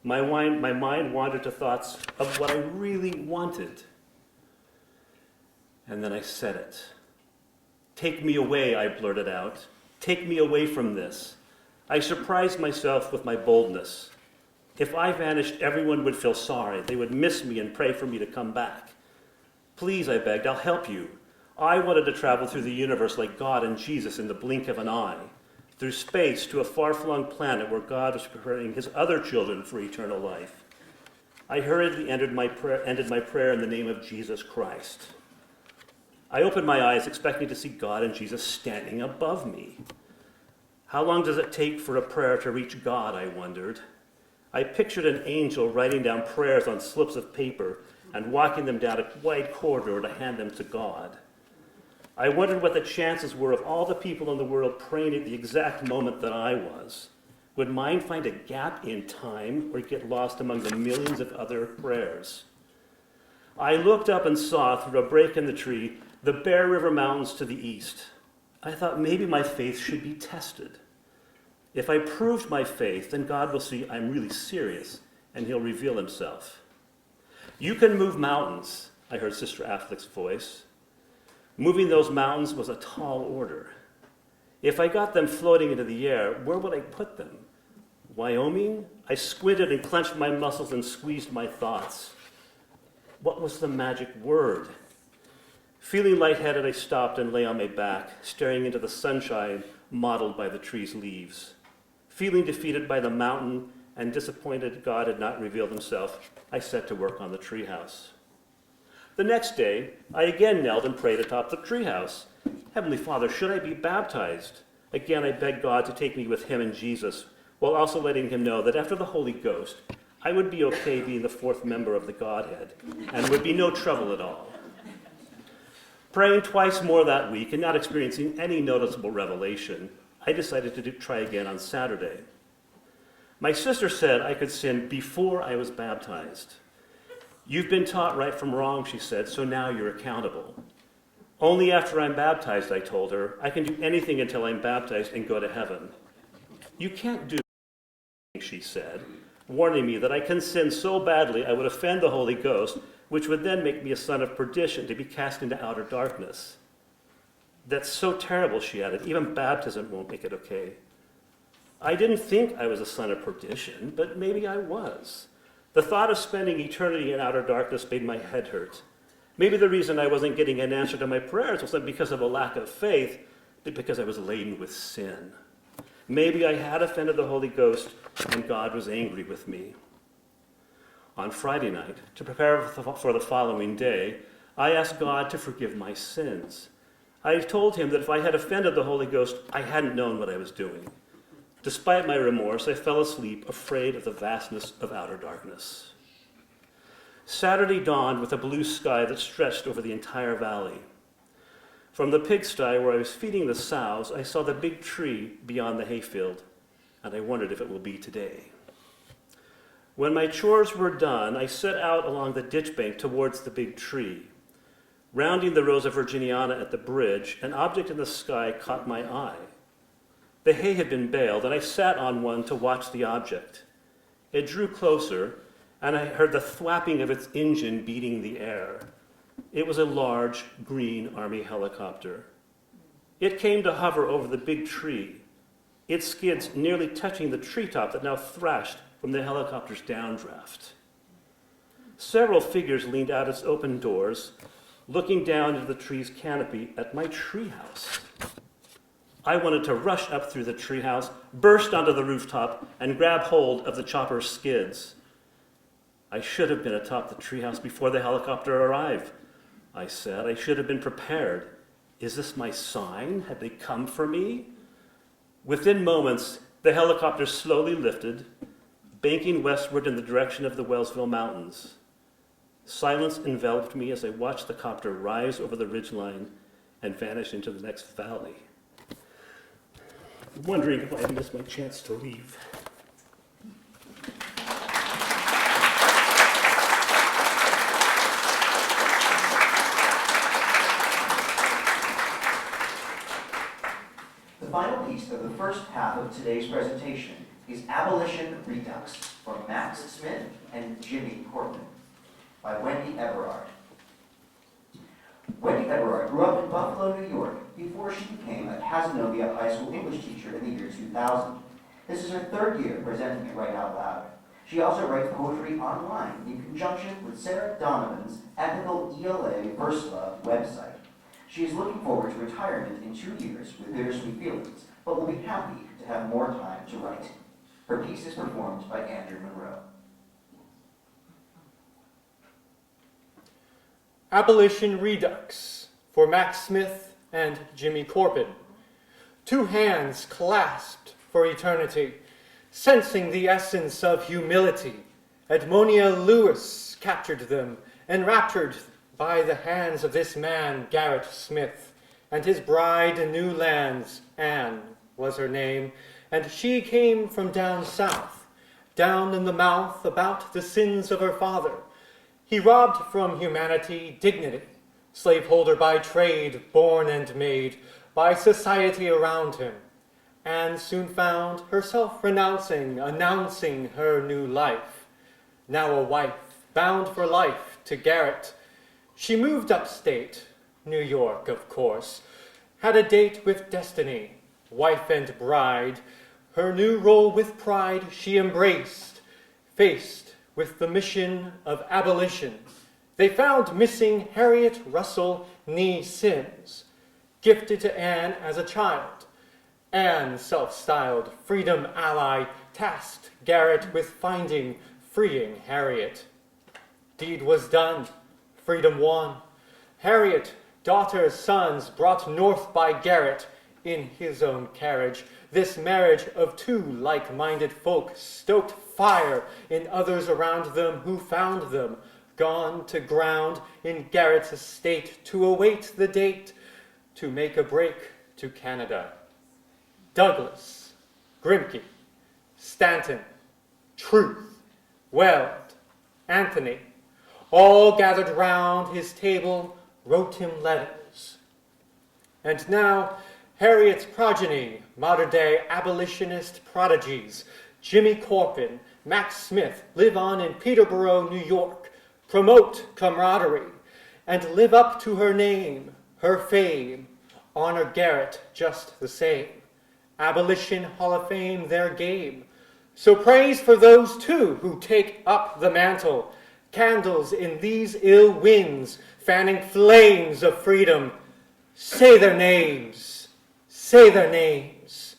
My mind wandered to thoughts of what I really wanted. And then I said it. "Take me away," I blurted out. "Take me away from this." I surprised myself with my boldness. If I vanished, everyone would feel sorry. They would miss me and pray for me to come back. "Please," I begged, "I'll help you." I wanted to travel through the universe like God and Jesus in the blink of an eye, through space to a far-flung planet where God was preparing his other children for eternal life. I hurriedly ended my prayer in the name of Jesus Christ. I opened my eyes expecting to see God and Jesus standing above me. How long does it take for a prayer to reach God, I wondered. I pictured an angel writing down prayers on slips of paper and walking them down a wide corridor to hand them to God. I wondered what the chances were of all the people in the world praying at the exact moment that I was. Would mine find a gap in time or get lost among the millions of other prayers? I looked up and saw, through a break in the tree, the Bear River Mountains to the east. I thought maybe my faith should be tested. If I proved my faith, then God will see I'm really serious, and he'll reveal himself. "You can move mountains," I heard Sister Affleck's voice. Moving those mountains was a tall order. If I got them floating into the air, where would I put them? Wyoming? I squinted and clenched my muscles and squeezed my thoughts. What was the magic word? Feeling lightheaded, I stopped and lay on my back, staring into the sunshine mottled by the tree's leaves. Feeling defeated by the mountain and disappointed God had not revealed himself, I set to work on the treehouse. The next day, I again knelt and prayed atop the treehouse. "Heavenly Father, should I be baptized?" Again, I begged God to take me with him and Jesus, while also letting him know that after the Holy Ghost, I would be okay being the 4th member of the Godhead, and would be no trouble at all. Praying twice more that week and not experiencing any noticeable revelation, I decided to try again on Saturday. My sister said I could sin before I was baptized. "You've been taught right from wrong," she said, "so now you're accountable." Only after I'm baptized, I told her. I can do anything until I'm baptized and go to heaven. You can't do anything, she said, warning me that I can sin so badly I would offend the Holy Ghost, which would then make me a son of perdition to be cast into outer darkness. That's so terrible, she added. Even baptism won't make it okay. I didn't think I was a son of perdition, but maybe I was. The thought of spending eternity in outer darkness made my head hurt. Maybe the reason I wasn't getting an answer to my prayers wasn't because of a lack of faith, but because I was laden with sin. Maybe I had offended the Holy Ghost and God was angry with me. On Friday night, to prepare for the following day, I asked God to forgive my sins. I told him that if I had offended the Holy Ghost, I hadn't known what I was doing. Despite my remorse, I fell asleep, afraid of the vastness of outer darkness. Saturday dawned with a blue sky that stretched over the entire valley. From the pigsty where I was feeding the sows, I saw the big tree beyond the hayfield, and I wondered if it will be today. When my chores were done, I set out along the ditch bank towards the big tree. Rounding the Rosa Virginiana at the bridge, an object in the sky caught my eye. The hay had been baled, and I sat on one to watch the object. It drew closer, and I heard the thwapping of its engine beating the air. It was a large, green Army helicopter. It came to hover over the big tree, its skids nearly touching the treetop that now thrashed from the helicopter's downdraft. Several figures leaned out its open doors, looking down into the tree's canopy at my treehouse. I wanted to rush up through the treehouse, burst onto the rooftop, and grab hold of the chopper's skids. I should have been atop the treehouse before the helicopter arrived, I said. I should have been prepared. Is this my sign? Had they come for me? Within moments, the helicopter slowly lifted, banking westward in the direction of the Wellsville Mountains. Silence enveloped me as I watched the copter rise over the ridgeline and vanish into the next valley. I'm wondering if I had missed my chance to leave. The final piece of the first half of today's presentation is Abolition Redux from Max Smith and Jimmy Corbin by Wendy Everard. Wendy Everard grew up in Buffalo, New York before she became a Casanova High School English teacher in the year 2000. This is her third year presenting it Write Out Loud. She also writes poetry online in conjunction with Sarah Donovan's ethical ELA Verse Love website. She is looking forward to retirement in 2 years with bittersweet feelings, but will be happy to have more time to write. Her piece is performed by Andrew Monroe. Abolition Redux for Max Smith and Jimmy Corbin. Two hands clasped for eternity, sensing the essence of humility. Edmonia Lewis captured them, enraptured by the hands of this man, Garrett Smith, and his bride in new lands. Anne was her name, and she came from down south, down in the mouth about the sins of her father. He robbed from humanity dignity, slaveholder by trade, born and made by society around him, and soon found herself renouncing, announcing her new life. Now a wife, bound for life to Garrett. She moved upstate, New York, of course, had a date with destiny, wife and bride. Her new role with pride she embraced, faced with the mission of abolition. They found missing Harriet Russell Nee Sims, gifted to Anne as a child. Anne, self-styled freedom ally, tasked Garrett with finding, freeing Harriet. Deed was done. Freedom won. Harriet, daughters, sons, brought north by Garrett in his own carriage. This marriage of two like-minded folk stoked fire in others around them who found them, gone to ground in Garrett's estate to await the date to make a break to Canada. Douglas, Grimke, Stanton, Truth, Weld, Anthony, all gathered round his table, wrote him letters, And now, Harriet's progeny, modern-day abolitionist prodigies, Jimmy Corbin, Max Smith, live on in Peterborough, New York, promote camaraderie, and live up to her name, her fame, honor Garrett just the same. Abolition Hall of Fame their game. So praise for those too who take up the mantle, candles in these ill winds, fanning flames of freedom. Say their names, say their names.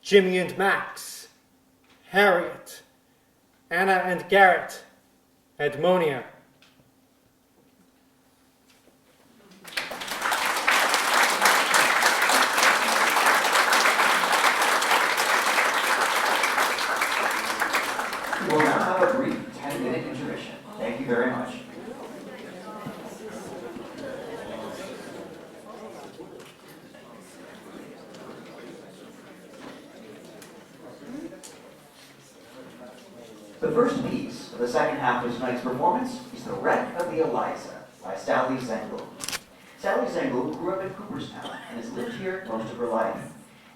Jimmy and Max, Harriet, Anna and Garrett, Edmonia. We'll now have a brief 10-minute intermission. Thank you very much. The first piece of the second half of tonight's performance is The Wreck of the Eliza by Sally Zengel. Sally Zengel grew up in Cooperstown and has lived here most of her life.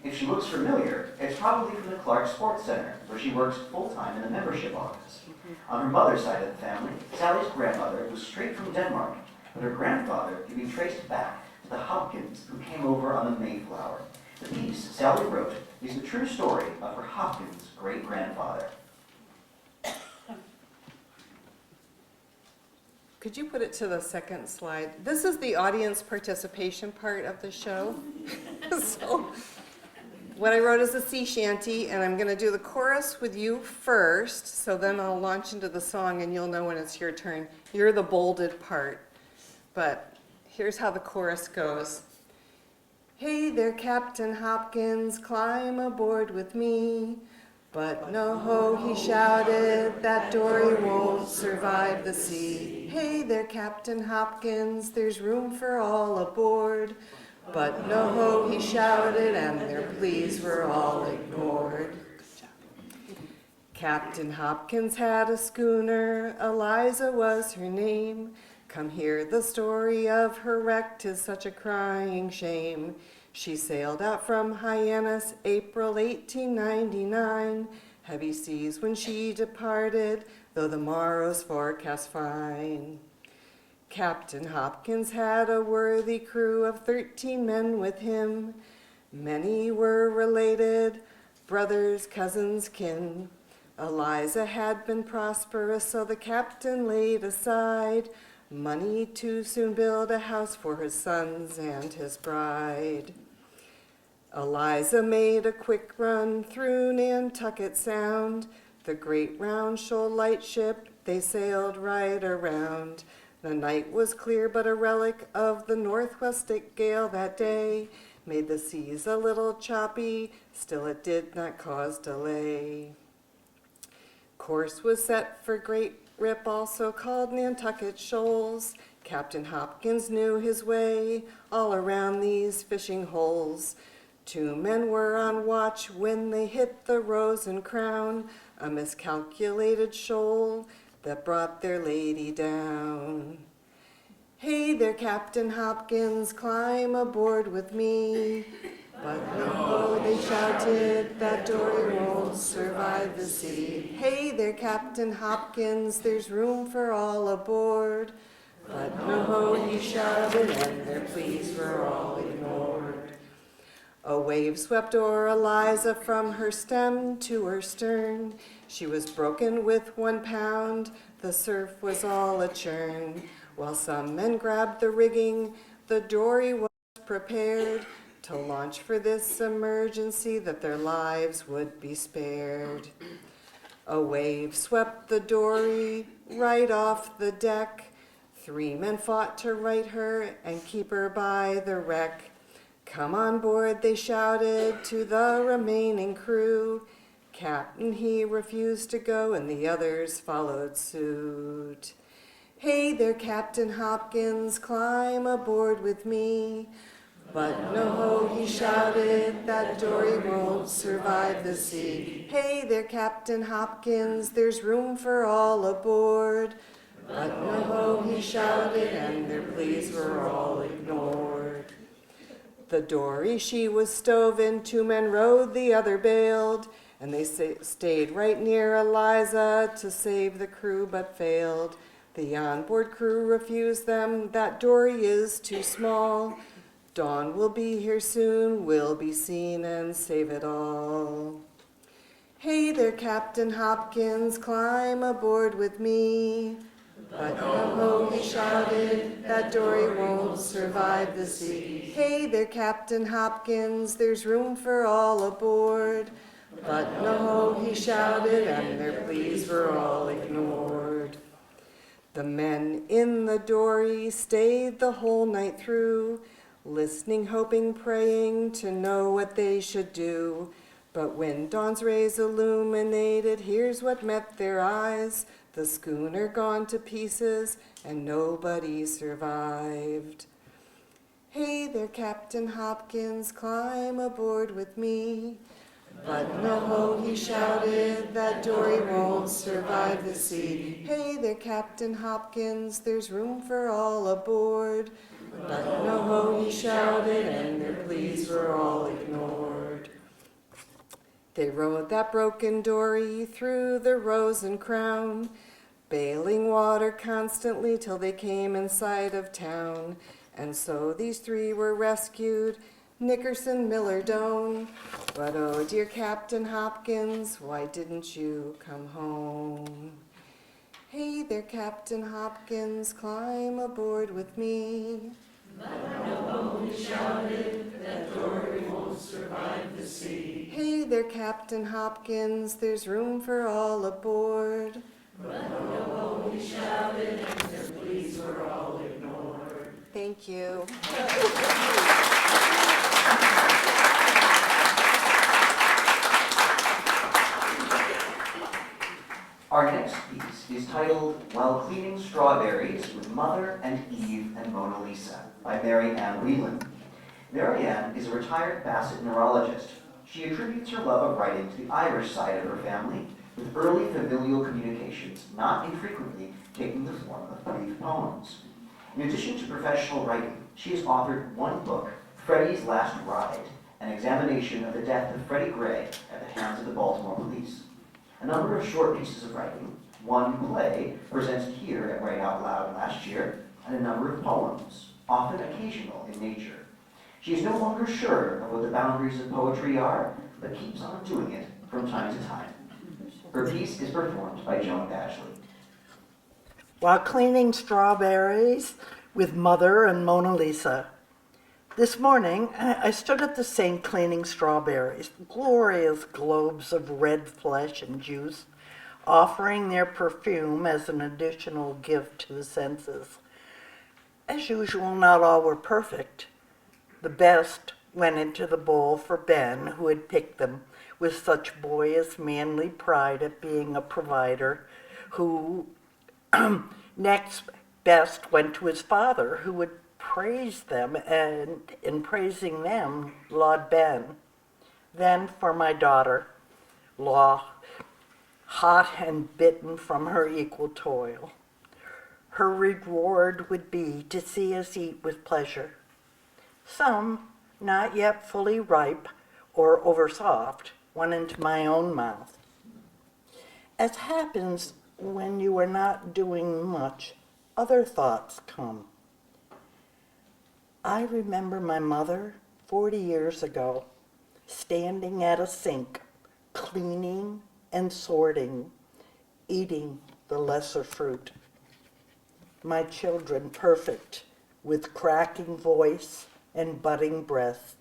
If she looks familiar, it's probably from the Clark Sports Center, where she works full-time in the membership office. On her mother's side of the family, Sally's grandmother was straight from Denmark, but her grandfather can be traced back to the Hopkins who came over on the Mayflower. The piece Sally wrote is the true story of her Hopkins great-grandfather. Could you put it to the second slide? This is the audience participation part of the show. So what I wrote is a sea shanty, and I'm going to do the chorus with you first, so then I'll launch into the song and you'll know when it's your turn. You're the bolded part. But here's how the chorus goes. Hey there, Captain Hopkins, climb aboard with me. But no ho, he shouted, that dory won't survive the sea. Hey there, Captain Hopkins, there's room for all aboard. But no ho, he shouted, and their pleas were all ignored. Captain Hopkins had a schooner, Eliza was her name. Come hear the story of her wreck, 'tis such a crying shame. She sailed out from Hyannis, April 1899. Heavy seas when she departed, though the morrow's forecast fine. Captain Hopkins had a worthy crew of 13 men with him. Many were related, brothers, cousins, kin. Eliza had been prosperous, so the captain laid aside money to soon build a house for his sons and his bride. Eliza made a quick run through Nantucket Sound. The great round shoal lightship, they sailed right around. The night was clear, but a relic of the northwestic gale that day made the seas a little choppy, still it did not cause delay. Course was set for Great Rip, also called Nantucket Shoals. Captain Hopkins knew his way all around these fishing holes. 2 men were on watch when they hit the Rose and Crown, a miscalculated shoal that brought their lady down. Hey there, Captain Hopkins, climb aboard with me. But no, they shouted, that dory won't survive the sea. Hey there, Captain Hopkins, there's room for all aboard. But no, he shouted, and their pleas were all ignored. A wave swept o'er Eliza from her stem to her stern. She was broken with 1 pound, the surf was all a churn. While some men grabbed the rigging, the dory was prepared to launch for this emergency, that their lives would be spared. A wave swept the dory right off the deck. 3 men fought to right her and keep her by the wreck. Come on board, they shouted to the remaining crew. Captain, he refused to go, and the others followed suit. Hey there, Captain Hopkins, climb aboard with me. But no, he shouted, that dory won't survive the sea. Hey there, Captain Hopkins, there's room for all aboard. But no, he shouted, and their pleas were all ignored. The dory she was stove in, 2 men rowed, the other bailed, and they stayed right near Eliza to save the crew, but failed. The onboard crew refused them, that dory is too small. Dawn will be here soon, we'll be seen and save it all. Hey there, Captain Hopkins, climb aboard with me. But ho, he shouted, that dory won't survive the sea. Hey there, Captain Hopkins, there's room for all aboard. But no, he shouted, and their pleas were all ignored. The men in the dory stayed the whole night through, listening, hoping, praying to know what they should do. But when dawn's rays illuminated, here's what met their eyes: the schooner gone to pieces, and nobody survived. Hey there, Captain Hopkins, climb aboard with me. But no, he shouted, that dory won't survive the sea. Hey there, Captain Hopkins, there's room for all aboard. But no, he shouted, and their pleas were all ignored. They rowed that broken dory through the Rose and Crown, bailing water constantly till they came in sight of town. And so these 3 were rescued, Nickerson, Miller, Doane. But oh dear Captain Hopkins, why didn't you come home? Hey there, Captain Hopkins, climb aboard with me. But no, he shouted, that dory won't survive the sea. Hey there, Captain Hopkins, there's room for all aboard. But no, he shouted, and their pleas were all ignored. Thank you. Our next piece is titled While Cleaning Strawberries with Mother and Eve and Mona Lisa by Mary Ann Whelan. Mary Ann is a retired Bassett neurologist. She attributes her love of writing to the Irish side of her family, with early familial communications not infrequently taking the form of brief poems. In addition to professional writing, she has authored 1 book, Freddie's Last Ride, an examination of the death of Freddie Gray at the hands of the Baltimore police. A number of short pieces of writing, 1 play presented here at Write Out Loud last year, and a number of poems, often occasional in nature. She is no longer sure of what the boundaries of poetry are, but keeps on doing it from time to time. Her piece is performed by Joan Badgley. While cleaning strawberries with Mother and Mona Lisa. This morning, I stood at the sink cleaning strawberries, glorious globes of red flesh and juice, offering their perfume as an additional gift to the senses. As usual, not all were perfect. The best went into the bowl for Ben, who had picked them with such boyish, manly pride at being a provider, who next best went to his father, who would praise them, and in praising them, laud Ben. Then for my daughter, Law, hot and bitten from her equal toil. Her reward would be to see us eat with pleasure. Some, not yet fully ripe or oversoft, went into my own mouth. As happens when you are not doing much, other thoughts come. I remember my mother 40 years ago, standing at a sink, cleaning and sorting, eating the lesser fruit. My children perfect, with cracking voice and budding breasts,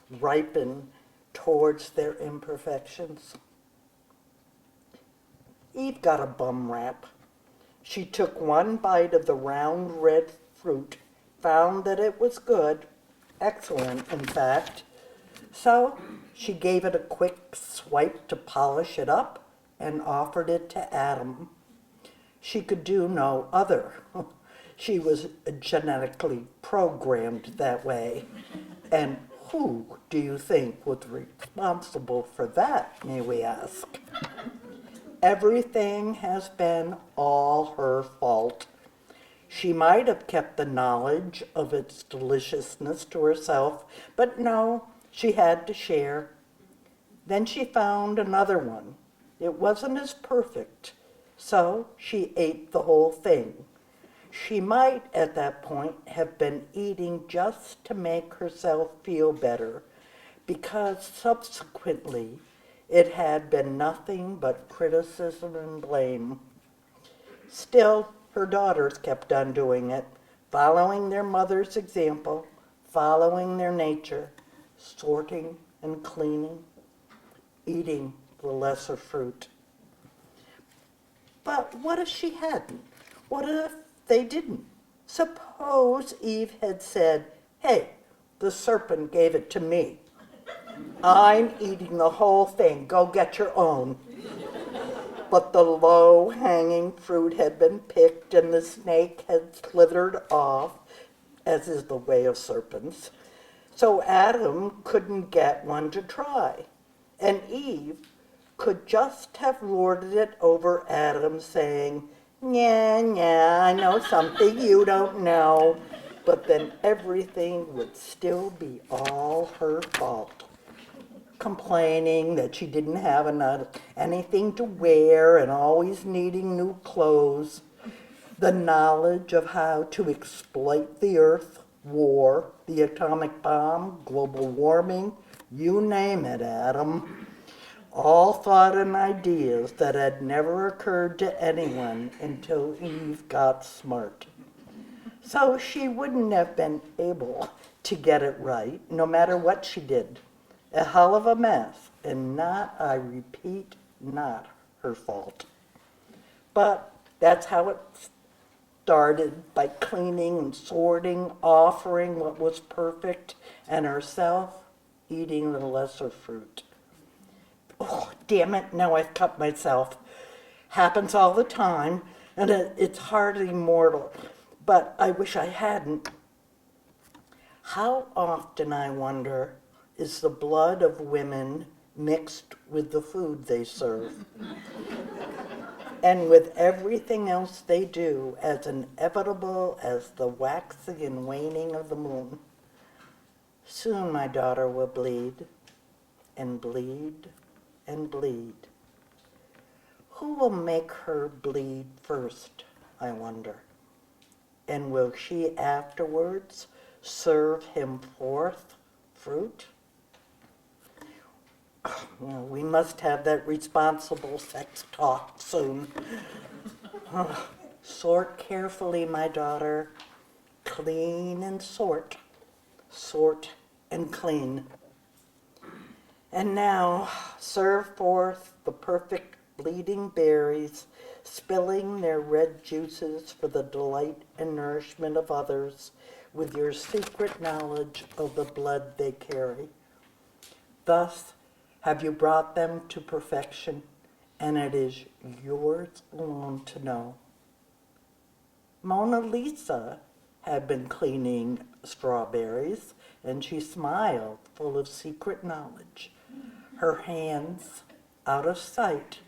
ripen towards their imperfections. Eve got a bum rap. She took 1 bite of the round red fruit, found that it was good, excellent in fact, so she gave it a quick swipe to polish it up and offered it to Adam. She could do no other. She was genetically programmed that way. And who do you think was responsible for that, may we ask? Everything has been all her fault. She might have kept the knowledge of its deliciousness to herself, but no, she had to share. Then she found another one. It wasn't as perfect, so she ate the whole thing. She might, at that point, have been eating just to make herself feel better, because subsequently it had been nothing but criticism and blame. Still, her daughters kept on doing it, following their mother's example, following their nature, sorting and cleaning, eating the lesser fruit. But what if she hadn't? What if they didn't? Suppose Eve had said, "Hey, the serpent gave it to me. I'm eating the whole thing. Go get your own." But the low-hanging fruit had been picked and the snake had slithered off, as is the way of serpents. So Adam couldn't get one to try. And Eve could just have lorded it over Adam, saying, "Yeah, I know something you don't know." But then everything would still be all her fault. Complaining that she didn't have anything to wear and always needing new clothes. The knowledge of how to exploit the earth, war, the atomic bomb, global warming, you name it, Adam. All thought and ideas that had never occurred to anyone until Eve got smart. So she wouldn't have been able to get it right, no matter what she did. A hell of a mess, and not, I repeat, not her fault. But that's how it started, by cleaning and sorting, offering what was perfect, and herself eating the lesser fruit. Oh, damn it, now I've cut myself. Happens all the time, and it's hardly mortal, but I wish I hadn't. How often, I wonder, is the blood of women mixed with the food they serve? And with everything else they do, as inevitable as the waxing and waning of the moon. Soon my daughter will bleed, and bleed, and bleed. Who will make her bleed first, I wonder? And will she afterwards serve him forth fruit? We must have that responsible sex talk soon. Sort carefully, my daughter. Clean and sort. Sort and clean. And now, serve forth the perfect bleeding berries, spilling their red juices for the delight and nourishment of others, with your secret knowledge of the blood they carry. Thus, have you brought them to perfection, and it is yours alone to know. Mona Lisa had been cleaning strawberries, and she smiled, full of secret knowledge. Her hands, out of sight,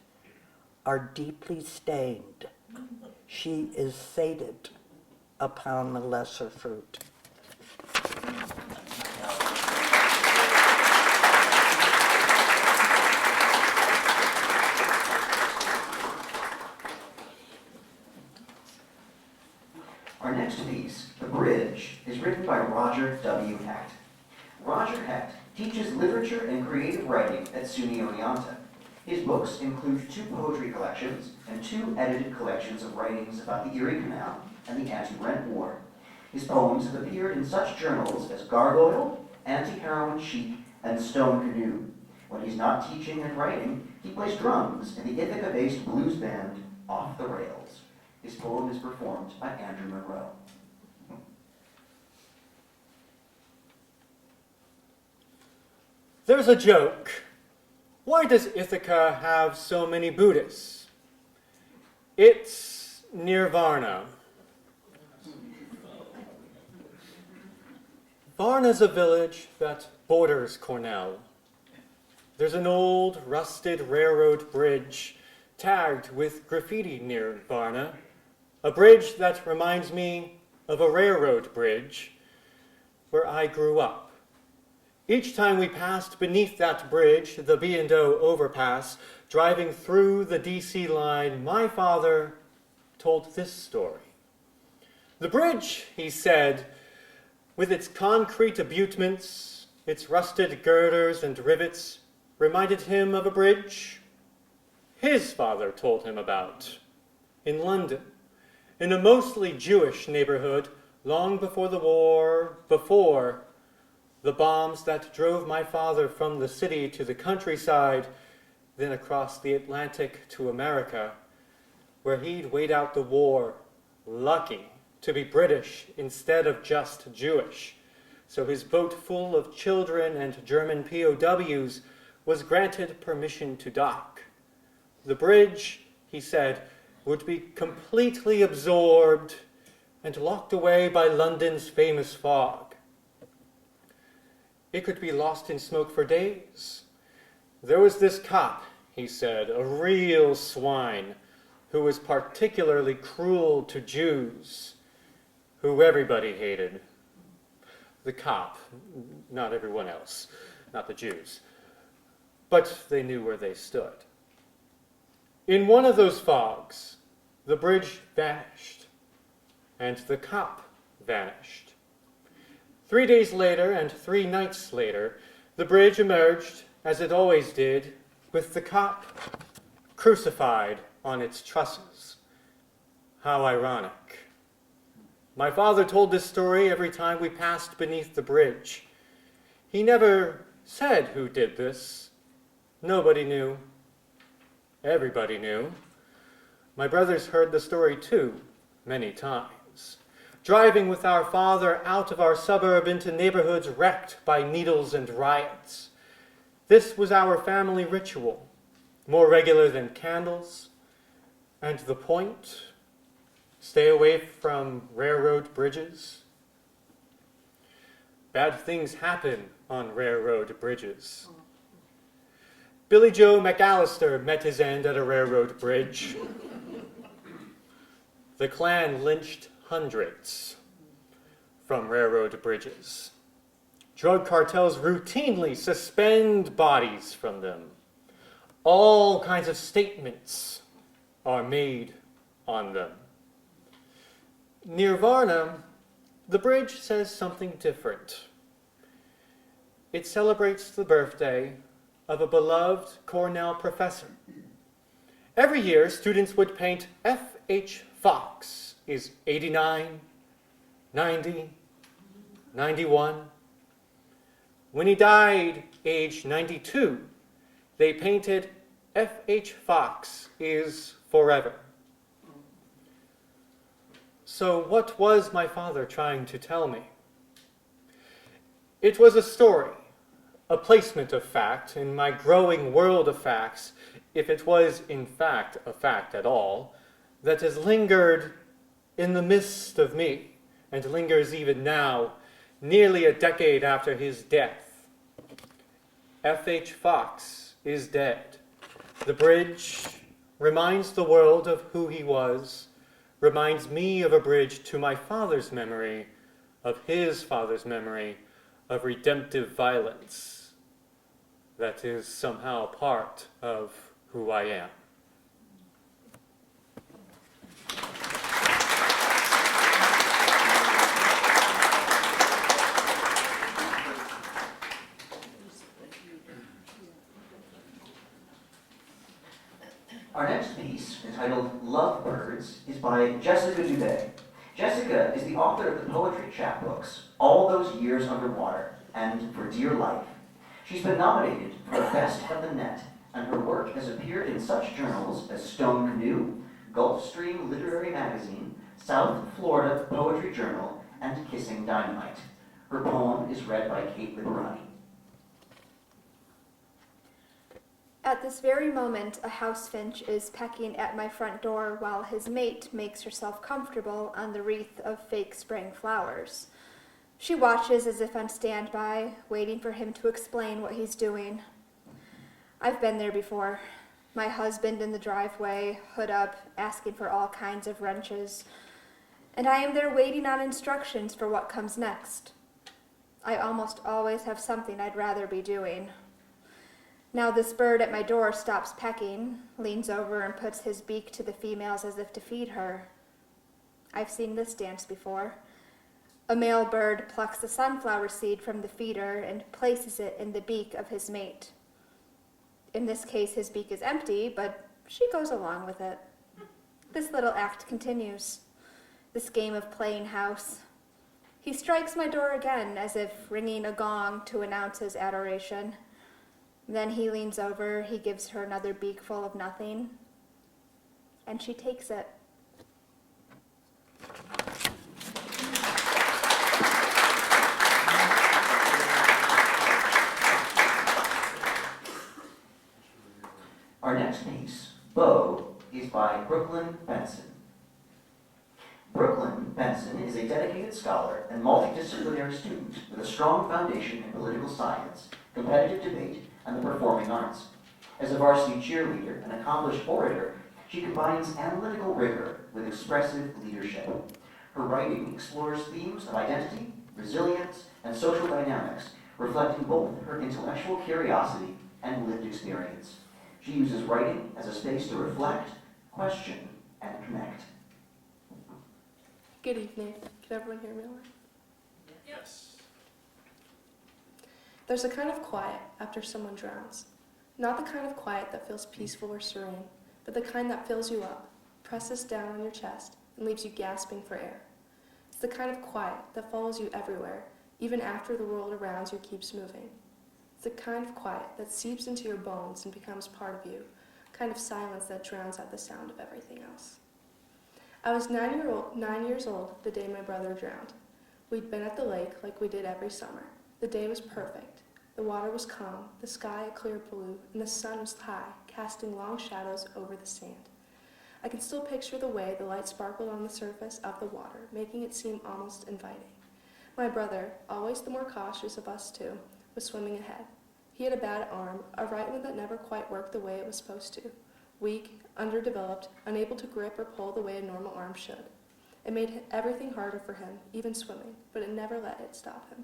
are deeply stained. She is sated upon the lesser fruit. Our next piece, The Bridge, is written by Roger W. Hecht. Roger Hecht teaches literature and creative writing at SUNY Oneonta. His books include 2 poetry collections and 2 edited collections of writings about the Erie Canal and the Anti-Rent War. His poems have appeared in such journals as Gargoyle, Anti-Heroin Chic, and Stone Canoe. When he's not teaching and writing, he plays drums in the Ithaca-based blues band Off the Rails. His poem is performed by Andrew Merril. There's a joke. Why does Ithaca have so many Buddhists? It's Nirvana. Varna's a village that borders Cornell. There's an old, rusted railroad bridge tagged with graffiti near Varna. A bridge that reminds me of a railroad bridge where I grew up. Each time we passed beneath that bridge, the B&O overpass, driving through the DC line, my father told this story. The bridge, he said, with its concrete abutments, its rusted girders and rivets, reminded him of a bridge his father told him about in London, in a mostly Jewish neighborhood, long before the war, before the bombs that drove my father from the city to the countryside, then across the Atlantic to America, where he'd wait out the war, lucky to be British instead of just Jewish. So his boat full of children and German POWs was granted permission to dock. The bridge, he said, would be completely absorbed and locked away by London's famous fog. It could be lost in smoke for days. There was this cop, he said, a real swine, who was particularly cruel to Jews, who everybody hated. The cop, not everyone else, not the Jews. But they knew where they stood. In one of those fogs, the bridge vanished, and the cop vanished. 3 days later and 3 nights later, the bridge emerged, as it always did, with the cop crucified on its trusses. How ironic. My father told this story every time we passed beneath the bridge. He never said who did this. Nobody knew. Everybody knew. My brothers heard the story too, many times. Driving with our father out of our suburb into neighborhoods wrecked by needles and riots. This was our family ritual, more regular than candles. And the point? Stay away from railroad bridges. Bad things happen on railroad bridges. Billy Joe McAllister met his end at a railroad bridge. The Klan lynched hundreds from railroad bridges. Drug cartels routinely suspend bodies from them. All kinds of statements are made on them. Near Varna, the bridge says something different. It celebrates the birthday of a beloved Cornell professor. Every year, students would paint F.H. Fox is 89, 90, 91. When he died, age 92, they painted F.H. Fox is forever. So what was my father trying to tell me? It was a story, a placement of fact in my growing world of facts, if it was in fact a fact at all, that has lingered in the midst of me, and lingers even now, nearly a decade after his death. F.H. Fox is dead. The bridge reminds the world of who he was, reminds me of a bridge to my father's memory, of his father's memory, of redemptive violence that is somehow part of who I am. Our next piece, entitled Love Birds, is by Jessica Dubé. Jessica is the author of the poetry chapbooks, All Those Years Underwater, and For Dear Life. She's been nominated for Best of the Net, and her work has appeared in such journals as Stone Canoe, Gulfstream Literary Magazine, South Florida Poetry Journal, and Kissing Dynamite. Her poem is read by Cait Liberati. At this very moment, a house finch is pecking at my front door while his mate makes herself comfortable on the wreath of fake spring flowers. She watches as if on standby, waiting for him to explain what he's doing. I've been there before. my husband in the driveway, hood up, asking for all kinds of wrenches, and I am there waiting on instructions for what comes next. I almost always have something I'd rather be doing. Now this bird at my door stops pecking, leans over and puts his beak to the females as if to feed her. I've seen this dance before. A male bird plucks the sunflower seed from the feeder and places it in the beak of his mate. In this case, his beak is empty, but she goes along with it. This little act continues, this game of playing house. He strikes my door again, as if ringing a gong to announce his adoration. Then he leans over, he gives her another beakful of nothing, and she takes it. Our next piece, Beau, is by Brooklyn Benson. Brooklyn Benson is a dedicated scholar and multidisciplinary student with a strong foundation in political science, competitive debate, and the performing arts. As a varsity cheerleader and accomplished orator, she combines analytical rigor with expressive leadership. Her writing explores themes of identity, resilience, and social dynamics, reflecting both her intellectual curiosity and lived experience. She uses writing as a space to reflect, question, and connect. Good evening. Can everyone hear me all right? Yes. There's a kind of quiet after someone drowns. Not the kind of quiet that feels peaceful or serene, but the kind that fills you up, presses down on your chest, and leaves you gasping for air. It's the kind of quiet that follows you everywhere, even after the world around you keeps moving. It's the kind of quiet that seeps into your bones and becomes part of you, a kind of silence that drowns out the sound of everything else. I was 9 years old the day my brother drowned. We'd been at the lake like we did every summer. The day was perfect. The water was calm, the sky a clear blue, and the sun was high, casting long shadows over the sand. I can still picture the way the light sparkled on the surface of the water, making it seem almost inviting. My brother, always the more cautious of us two, was swimming ahead. He had a bad arm, a right one that never quite worked the way it was supposed to. Weak, underdeveloped, unable to grip or pull the way a normal arm should. It made everything harder for him, even swimming, but it never let it stop him.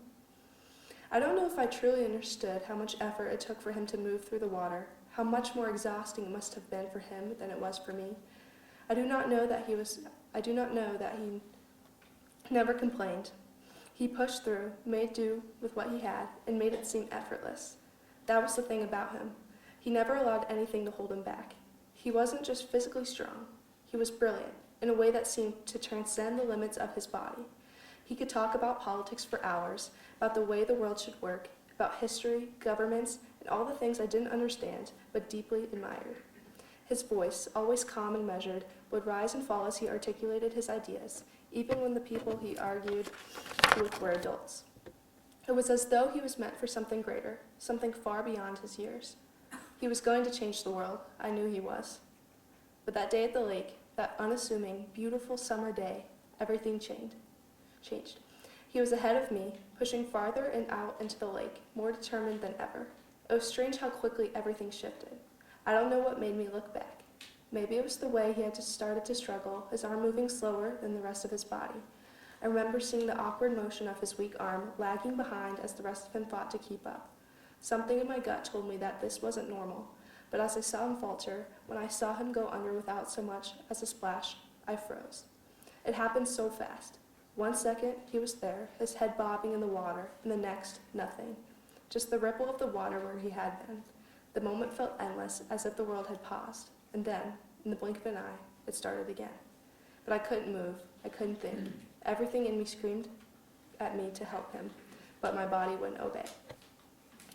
I don't know if I truly understood how much effort it took for him to move through the water, how much more exhausting it must have been for him than it was for me. I do not know that he never complained. He pushed through, made do with what he had, and made it seem effortless. That was the thing about him. He never allowed anything to hold him back. He wasn't just physically strong. He was brilliant, in a way that seemed to transcend the limits of his body. He could talk about politics for hours, about the way the world should work, about history, governments, and all the things I didn't understand, but deeply admired. His voice, always calm and measured, would rise and fall as he articulated his ideas, even when the people he argued with were adults. It was as though he was meant for something greater, something far beyond his years. He was going to change the world. I knew he was. But that day at the lake, that unassuming, beautiful summer day, everything changed. He was ahead of me, pushing farther and out into the lake, more determined than ever. It was strange how quickly everything shifted. I don't know what made me look back. Maybe it was the way he had started to struggle, his arm moving slower than the rest of his body. I remember seeing the awkward motion of his weak arm lagging behind as the rest of him fought to keep up. Something in my gut told me that this wasn't normal, but as I saw him falter, when I saw him go under without so much as a splash, I froze. It happened so fast. 1 second, he was there, his head bobbing in the water, and the next, nothing. Just the ripple of the water where he had been. The moment felt endless, as if the world had paused. And then, in the blink of an eye, it started again. But I couldn't move. I couldn't think. Everything in me screamed at me to help him, but my body wouldn't obey.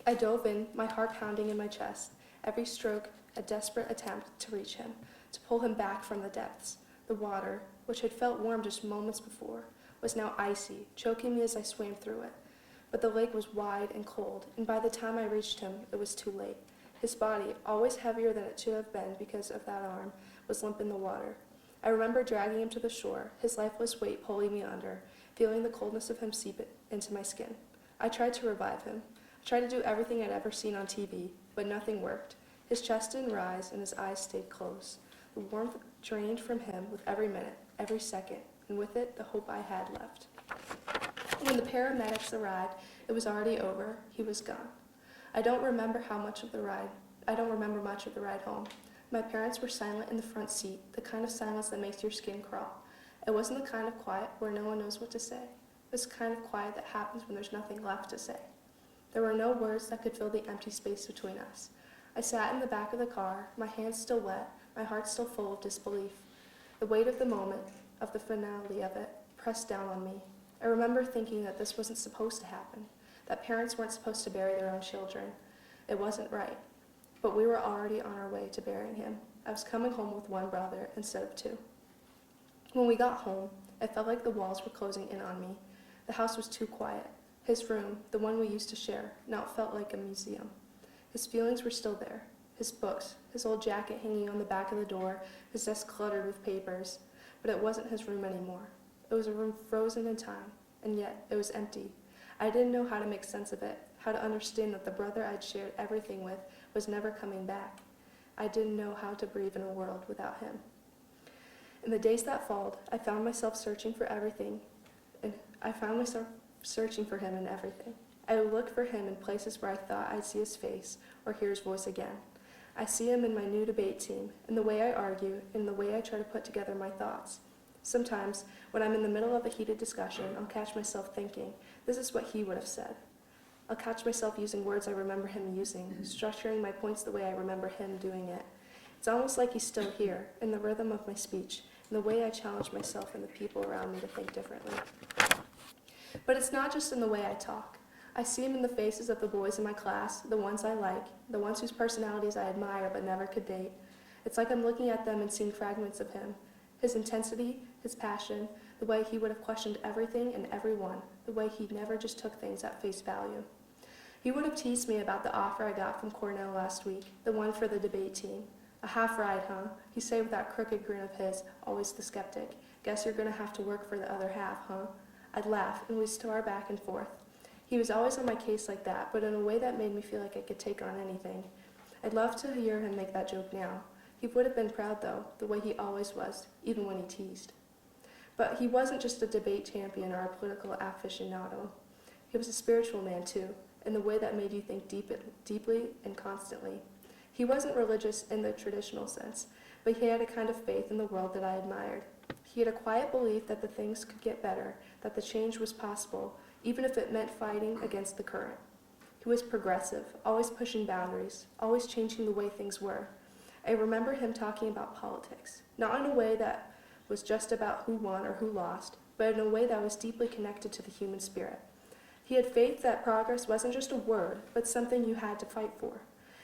I dove in, my heart pounding in my chest, every stroke a desperate attempt to reach him, to pull him back from the depths. The water, which had felt warm just moments before, was now icy, choking me as I swam through it. But the lake was wide and cold, and by the time I reached him, it was too late. His body, always heavier than it should have been because of that arm, was limp in the water. I remember dragging him to the shore, his lifeless weight pulling me under, feeling the coldness of him seep into my skin. I tried to revive him. I tried to do everything I'd ever seen on TV, but nothing worked. His chest didn't rise and his eyes stayed closed. The warmth drained from him with every minute, every second, and with it the hope I had left. When the paramedics arrived, it was already over. He was gone. I don't remember much of the ride home. My parents were silent in the front seat, the kind of silence that makes your skin crawl. It wasn't the kind of quiet where no one knows what to say. It was the kind of quiet that happens when there's nothing left to say. There were no words that could fill the empty space between us. I sat in the back of the car, my hands still wet, my heart still full of disbelief. The weight of the moment, of the finality of it, pressed down on me. I remember thinking that this wasn't supposed to happen, that parents weren't supposed to bury their own children. It wasn't right. But we were already on our way to burying him. I was coming home with one brother instead of two. When we got home, it felt like the walls were closing in on me. The house was too quiet. His room, the one we used to share, now felt like a museum. His feelings were still there. His books, his old jacket hanging on the back of the door, his desk cluttered with papers. But it wasn't his room anymore. It was a room frozen in time, and yet it was empty. I didn't know how to make sense of it, how to understand that the brother I'd shared everything with was never coming back. I didn't know how to breathe in a world without him. In the days that followed, I found myself searching for everything, and I found myself searching for him in everything. I would look for him in places where I thought I'd see his face or hear his voice again. I see him in my new debate team, in the way I argue, in the way I try to put together my thoughts. Sometimes, when I'm in the middle of a heated discussion, I'll catch myself thinking, this is what he would have said. I'll catch myself using words I remember him using, structuring my points the way I remember him doing it. It's almost like he's still here, in the rhythm of my speech, in the way I challenge myself and the people around me to think differently. But it's not just in the way I talk. I see him in the faces of the boys in my class, the ones I like, the ones whose personalities I admire but never could date. It's like I'm looking at them and seeing fragments of him. His intensity, his passion, the way he would have questioned everything and everyone, the way he never just took things at face value. He would have teased me about the offer I got from Cornell last week, the one for the debate team. A half ride, huh? He'd say with that crooked grin of his, always the skeptic. Guess you're gonna have to work for the other half, huh? I'd laugh, and we'd star back and forth. He was always on my case like that, but in a way that made me feel like I could take on anything. I'd love to hear him make that joke now. He would have been proud, though, the way he always was, even when he teased. But he wasn't just a debate champion or a political aficionado. He was a spiritual man, too, in the way that made you think deeply and constantly. He wasn't religious in the traditional sense, but he had a kind of faith in the world that I admired. He had a quiet belief that the things could get better, that the change was possible, even if it meant fighting against the current. He was progressive, always pushing boundaries, always changing the way things were. I remember him talking about politics, not in a way that was just about who won or who lost, but in a way that was deeply connected to the human spirit. He had faith that progress wasn't just a word, but something you had to fight for.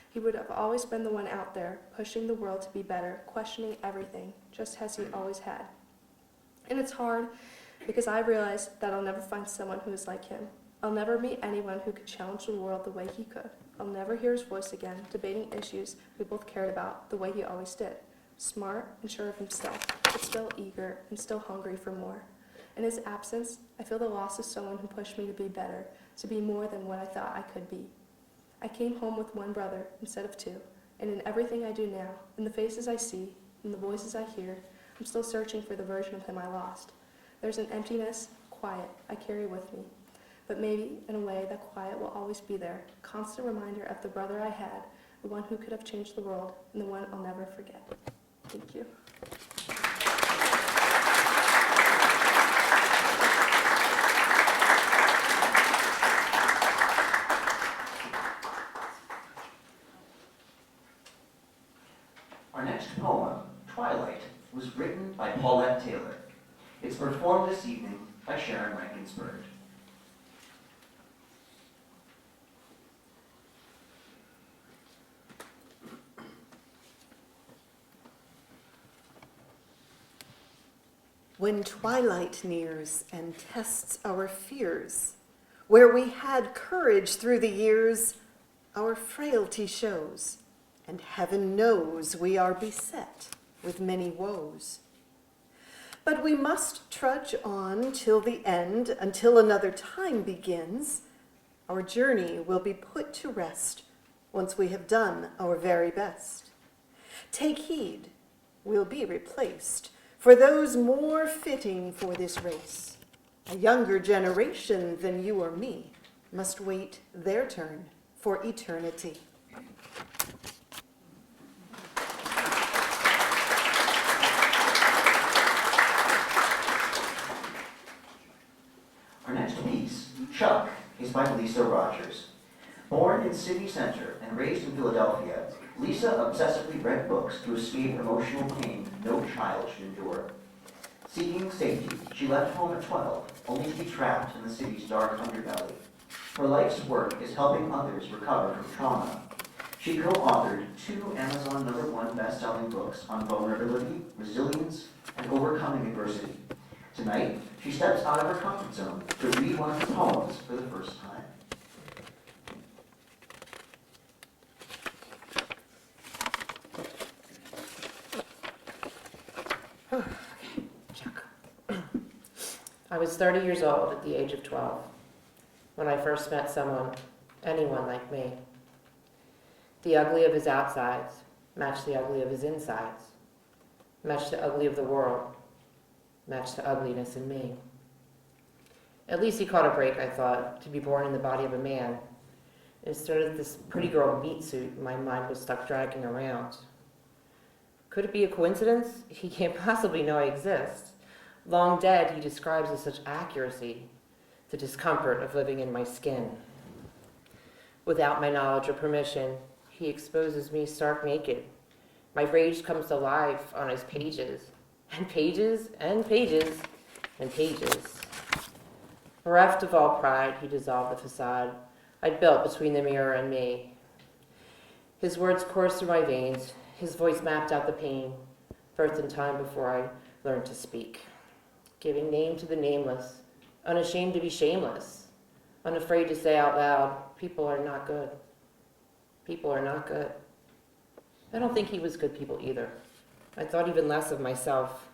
He would have always been the one out there, pushing the world to be better, questioning everything, just as he always had. And it's hard, because I realized that I'll never find someone who is like him. I'll never meet anyone who could challenge the world the way he could. I'll never hear his voice again, debating issues we both cared about the way he always did. Smart and sure of himself, but still eager and still hungry for more. In his absence, I feel the loss of someone who pushed me to be better, to be more than what I thought I could be. I came home with one brother instead of two, and in everything I do now, in the faces I see, in the voices I hear, I'm still searching for the version of him I lost. There's an emptiness, quiet, I carry with me. But maybe, in a way, that quiet will always be there, a constant reminder of the brother I had, the one who could have changed the world, and the one I'll never forget. Thank you. Our next poem, Twilight, was written by Paulette Taylor. It's performed this evening by Sharon Rankins Burd. When twilight nears and tests our fears, where we had courage through the years, our frailty shows, and heaven knows we are beset with many woes. But we must trudge on till the end, until another time begins. Our journey will be put to rest once we have done our very best. Take heed, we'll be replaced for those more fitting for this race. A younger generation than you or me must wait their turn for eternity. Our next piece, Chuck, is by Lisa Rogers. Born in city center and raised in Philadelphia, Lisa obsessively read books to escape emotional pain no child should endure. Seeking safety, she left home at 12, only to be trapped in the city's dark underbelly. Her life's work is helping others recover from trauma. She co-authored 2 Amazon #1 best-selling books on vulnerability, resilience, and overcoming adversity. Tonight, she steps out of her comfort zone to read one of her poems for the first time. I was 30 years old at the age of 12 when I first met someone, anyone like me. The ugly of his outsides matched the ugly of his insides, matched the ugly of the world, matched the ugliness in me. At least he caught a break, I thought, to be born in the body of a man. Instead of this pretty girl meat suit my mind was stuck dragging around. Could it be a coincidence? He can't possibly know I exist. Long dead, he describes with such accuracy the discomfort of living in my skin. Without my knowledge or permission, he exposes me stark naked. My rage comes to life on his pages, and pages, and pages, and pages. Bereft of all pride, he dissolved the facade I'd built between the mirror and me. His words coursed through my veins, his voice mapped out the pain, birthed in time before I learned to speak. Giving name to the nameless, unashamed to be shameless, unafraid to say out loud, people are not good. People are not good. I don't think he was good people either. I thought even less of myself.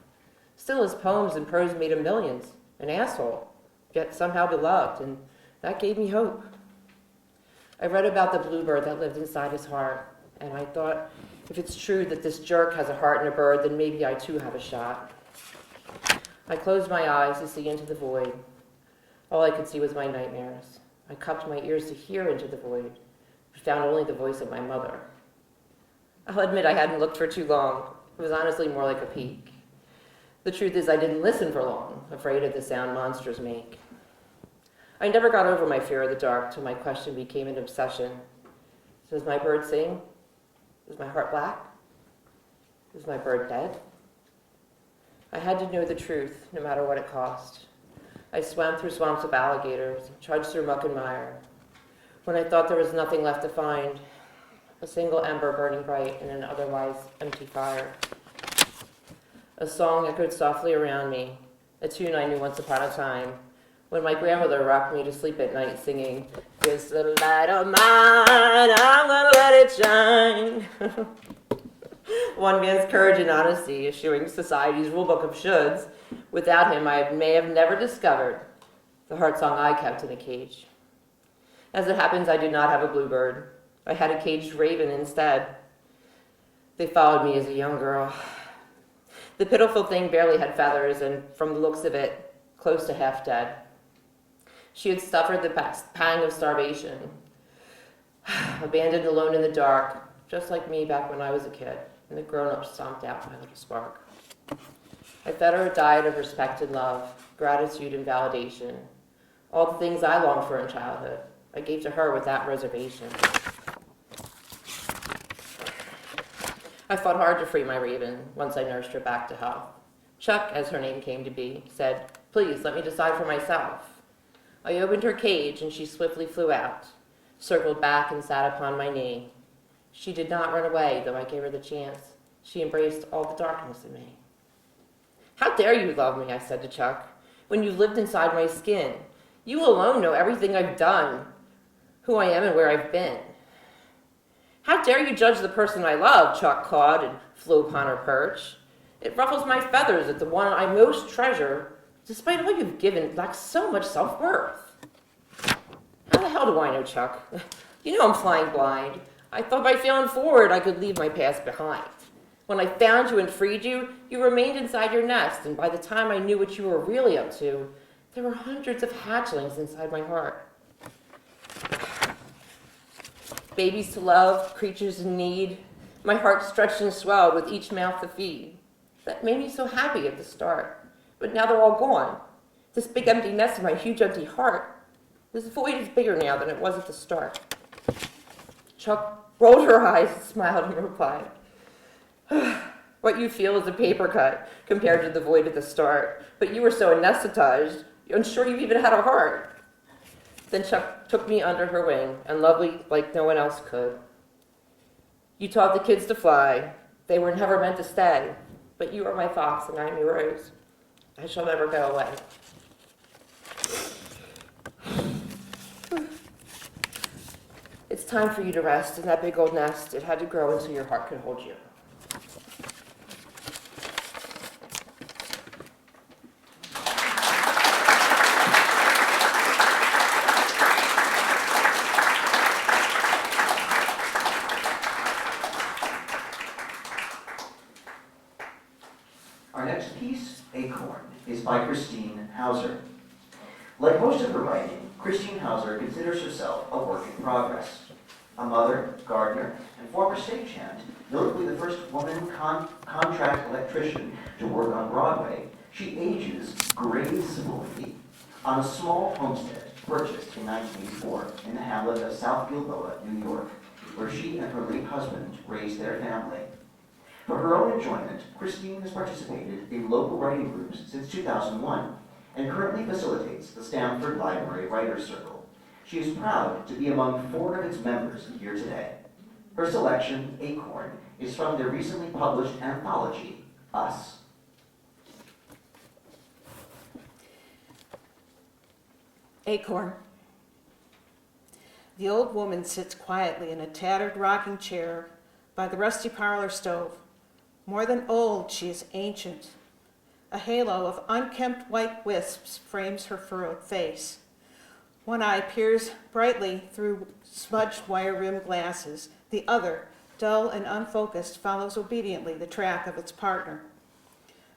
Still, his poems and prose made him millions, an asshole, yet somehow beloved, and that gave me hope. I read about the bluebird that lived inside his heart, and I thought, if it's true that this jerk has a heart and a bird, then maybe I too have a shot. I closed my eyes to see into the void. All I could see was my nightmares. I cupped my ears to hear into the void, but found only the voice of my mother. I'll admit I hadn't looked for too long. It was honestly more like a peek. The truth is I didn't listen for long, afraid of the sound monsters make. I never got over my fear of the dark till my question became an obsession. Does my bird sing? Is my heart black? Is my bird dead? I had to know the truth, no matter what it cost. I swam through swamps of alligators, trudged through muck and mire. When I thought there was nothing left to find, a single ember burning bright in an otherwise empty fire. A song echoed softly around me, a tune I knew once upon a time, when my grandmother rocked me to sleep at night singing, "This little light of mine, I'm gonna let it shine." One man's courage and honesty, eschewing society's rulebook of shoulds. Without him, I may have never discovered the heart song I kept in a cage. As it happens, I did not have a bluebird. I had a caged raven instead. They followed me as a young girl. The pitiful thing barely had feathers, and from the looks of it, close to half dead. She had suffered the pang of starvation, abandoned alone in the dark, just like me back when I was a kid, and the grown-ups stomped out my little spark. I fed her a diet of respect and love, gratitude and validation. All the things I longed for in childhood, I gave to her without reservation. I fought hard to free my raven once I nursed her back to health. Chuck, as her name came to be, said, "Please, let me decide for myself." I opened her cage and she swiftly flew out, circled back and sat upon my knee. She did not run away, though I gave her the chance. She embraced all the darkness in me. "How dare you love me," I said to Chuck, "when you've lived inside my skin? You alone know everything I've done, who I am and where I've been." "How dare you judge the person I love?" Chuck cawed and flew upon her perch. "It ruffles my feathers that the one I most treasure, despite all you've given, lacks so much self-worth." "How the hell do I know, Chuck? You know I'm flying blind. I thought by failing forward I could leave my past behind. When I found you and freed you, you remained inside your nest, and by the time I knew what you were really up to, there were hundreds of hatchlings inside my heart. Babies to love, creatures in need. My heart stretched and swelled with each mouth to feed. That made me so happy at the start, but now they're all gone. This big empty nest in my huge empty heart, this void is bigger now than it was at the start. Chuck rolled her eyes and smiled and replied, what you feel is a paper cut compared to the void at the start, but you were so anesthetized, you're unsure you even had a heart. Then Chuck took me under her wing and loved me like no one else could. You taught the kids to fly. They were never meant to stay, but you are my fox and I'm your rose. I shall never go away. It's time for you to rest in that big old nest. It had to grow until your heart could hold you. Our next piece, Acorn, is by Christine Hauser. Like most of her writing, Christine Hauser considers herself a work in progress. A mother, gardener, and former stagehand, notably the first woman contract electrician to work on Broadway, she ages gracefully on a small homestead purchased in 1984 in the hamlet of South Gilboa, New York, where she and her late husband raised their family. For her own enjoyment, Christine has participated in local writing groups since 2001 and currently facilitates the Stamford Library Writers Circle. She is proud to be among 4 of its members here today. Her selection, Acorn, is from their recently published anthology, Us. Acorn. The old woman sits quietly in a tattered rocking chair by the rusty parlor stove. More than old, she is ancient. A halo of unkempt white wisps frames her furrowed face. One eye peers brightly through smudged wire-rimmed glasses. The other, dull and unfocused, follows obediently the track of its partner.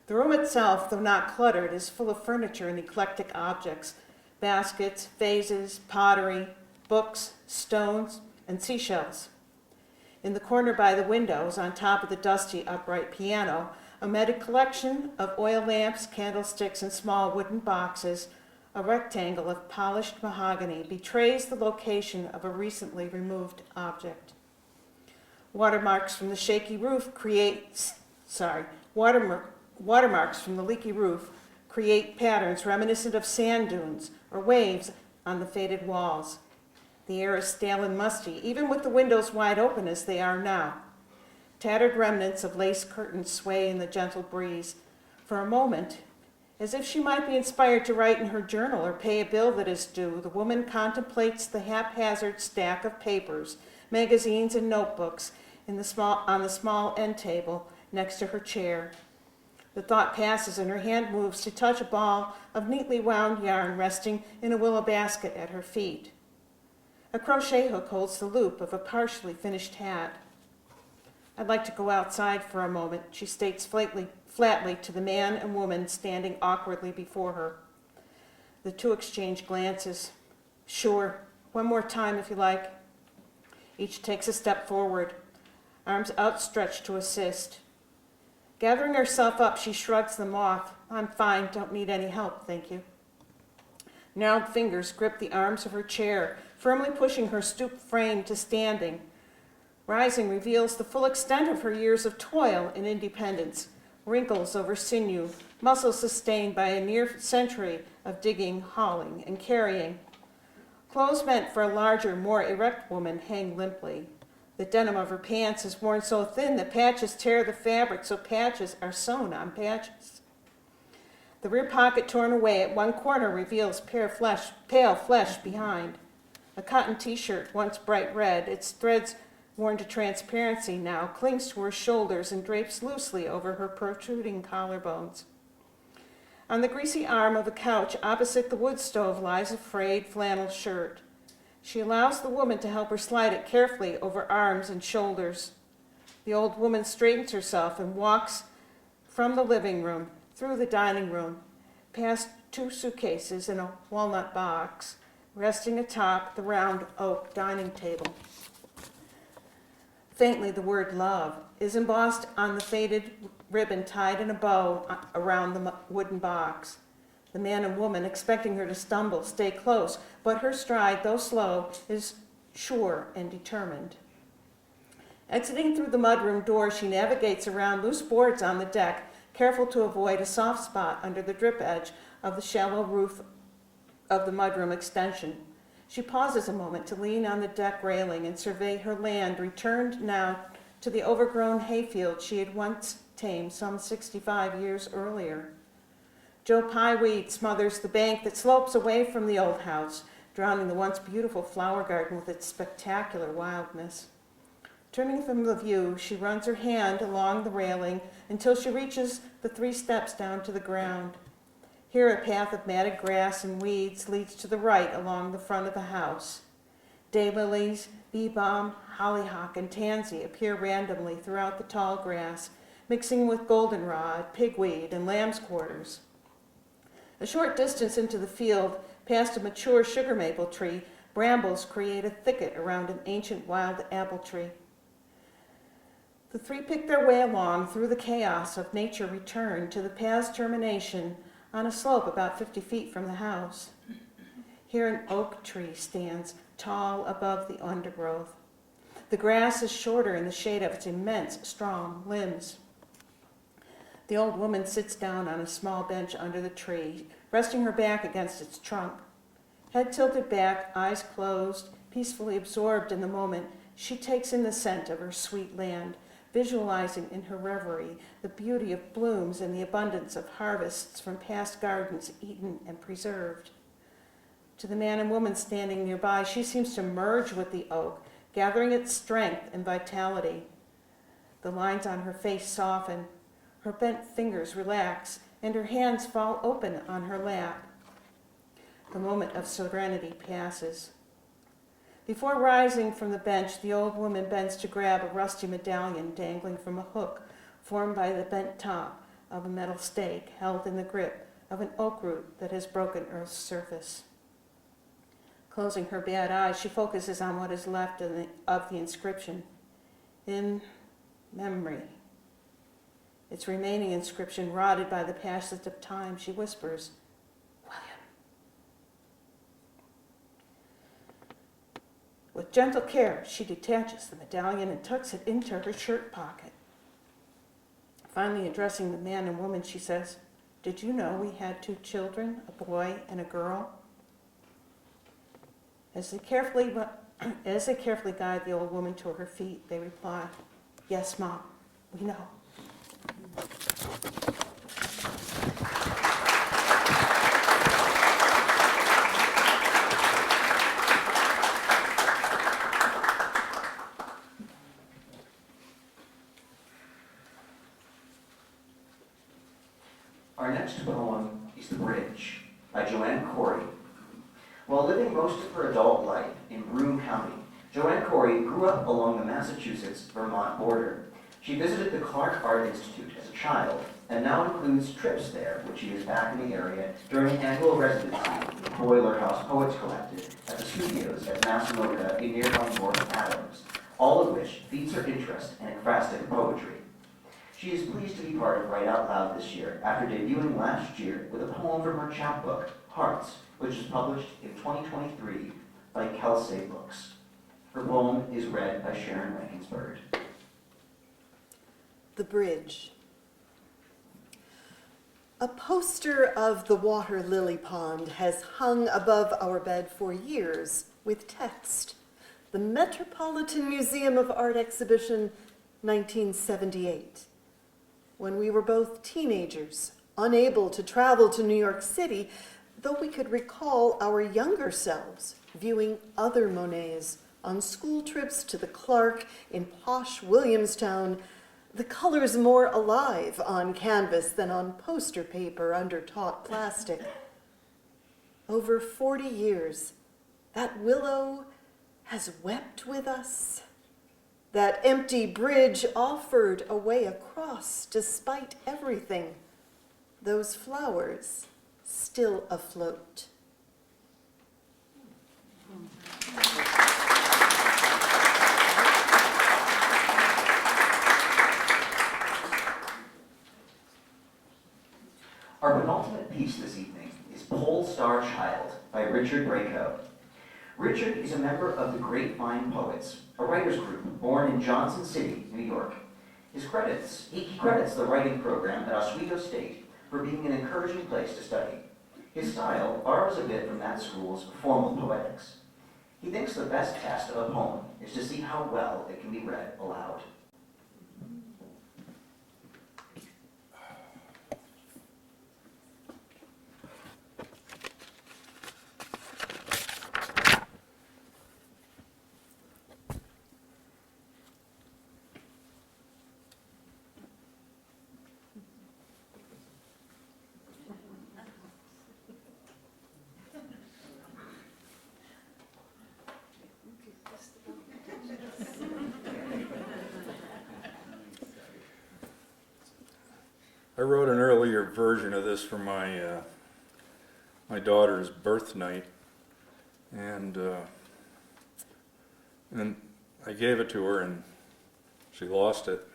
The room itself, though not cluttered, is full of furniture and eclectic objects, baskets, vases, pottery, books, stones, and seashells. In the corner by the windows, on top of the dusty upright piano, amid a collection of oil lamps, candlesticks, and small wooden boxes, a rectangle of polished mahogany betrays the location of a recently removed object. Watermarks from the shaky roof watermarks from the leaky roof create patterns reminiscent of sand dunes or waves on the faded walls. The air is stale and musty, even with the windows wide open as they are now. Tattered remnants of lace curtains sway in the gentle breeze. For a moment, as if she might be inspired to write in her journal or pay a bill that is due, the woman contemplates the haphazard stack of papers, magazines, and notebooks on the small end table next to her chair. The thought passes and her hand moves to touch a ball of neatly wound yarn resting in a willow basket at her feet. A crochet hook holds the loop of a partially finished hat. I'd like to go outside for a moment, she states flatly to the man and woman standing awkwardly before her. The two exchange glances. Sure, one more time if you like. Each takes a step forward, arms outstretched to assist. Gathering herself up, she shrugs them off. I'm fine, don't need any help, thank you. Gnarled fingers grip the arms of her chair, firmly pushing her stooped frame to standing. Rising reveals the full extent of her years of toil and independence, wrinkles over sinew, muscles sustained by a near century of digging, hauling, and carrying. Clothes meant for a larger, more erect woman hang limply. The denim of her pants is worn so thin that patches tear the fabric, so patches are sewn on patches. The rear pocket torn away at one corner reveals pale flesh behind. A cotton t-shirt, once bright red, its threads worn to transparency now, clings to her shoulders and drapes loosely over her protruding collarbones. On the greasy arm of the couch opposite the wood stove lies a frayed flannel shirt. She allows the woman to help her slide it carefully over arms and shoulders. The old woman straightens herself and walks from the living room, through the dining room, past 2 suitcases and a walnut box, resting atop the round oak dining table. Faintly, the word love is embossed on the faded ribbon tied in a bow around the wooden box. The man and woman, expecting her to stumble, stay close, but her stride, though slow, is sure and determined. Exiting through the mudroom door, she navigates around loose boards on the deck, careful to avoid a soft spot under the drip edge of the shallow roof of the mudroom extension. She pauses a moment to lean on the deck railing and survey her land, returned now to the overgrown hayfield she had once tamed some 65 years earlier. Joe Pyeweed smothers the bank that slopes away from the old house, drowning the once beautiful flower garden with its spectacular wildness. Turning from the view, she runs her hand along the railing until she reaches the 3 steps down to the ground. Here, a path of matted grass and weeds leads to the right along the front of the house. Daylilies, bee balm, hollyhock, and tansy appear randomly throughout the tall grass, mixing with goldenrod, pigweed, and lamb's quarters. A short distance into the field, past a mature sugar maple tree, brambles create a thicket around an ancient wild apple tree. The 3 pick their way along through the chaos of nature, return to the path's termination on a slope about 50 feet from the house. Here an oak tree stands tall above the undergrowth. The grass is shorter in the shade of its immense, strong limbs. The old woman sits down on a small bench under the tree, resting her back against its trunk. Head tilted back, eyes closed, peacefully absorbed in the moment, she takes in the scent of her sweet land, visualizing in her reverie the beauty of blooms and the abundance of harvests from past gardens eaten and preserved. To the man and woman standing nearby, she seems to merge with the oak, gathering its strength and vitality. The lines on her face soften, her bent fingers relax, and her hands fall open on her lap. The moment of serenity passes. Before rising from the bench, the old woman bends to grab a rusty medallion dangling from a hook formed by the bent top of a metal stake held in the grip of an oak root that has broken Earth's surface. Closing her bad eyes, she focuses on what is left of the inscription, in memory. Its remaining inscription, rotted by the passage of time, she whispers, William. With gentle care, she detaches the medallion and tucks it into her shirt pocket. Finally, addressing the man and woman, she says, Did you know we had 2 children, a boy and a girl? As they carefully guide the old woman to her feet, they reply, Yes, Mom, we know. Our next poem is The Bridge by Joanne Corey. While living most of her adult life in Broome County, Joanne Corey grew up along the Massachusetts-Vermont border. She visited the Clark Art Institute as a child and now includes trips there when she is back in the area during an annual residency with the Boiler House Poets Collective at the studios at Massimoka in nearby North Adams, all of which feeds her interest in ekphrastic poetry. She is pleased to be part of Write Out Loud this year after debuting last year with a poem from her chapbook, Hearts, which was published in 2023 by Kelsey Books. Her poem is read by Sharon Rankins Burd. The Bridge. A poster of the water lily pond has hung above our bed for years with text. The Metropolitan Museum of Art exhibition, 1978. When we were both teenagers, unable to travel to New York City, though we could recall our younger selves viewing other Monets on school trips to the Clark in posh Williamstown, the colors more alive on canvas than on poster paper under taut plastic. Over 40 years, that willow has wept with us. That empty bridge offered a way across despite everything. Those flowers still afloat. Our penultimate piece this evening is Pole Star Child by Richard Brayco. Richard is a member of the Grapevine Poets, a writers group born in Johnson City, New York. He credits the writing program at Oswego State for being an encouraging place to study. His style borrows a bit from that school's formal poetics. He thinks the best test of a poem is to see how well it can be read aloud. I wrote an earlier version of this for my daughter's birth night, and I gave it to her, and she lost it.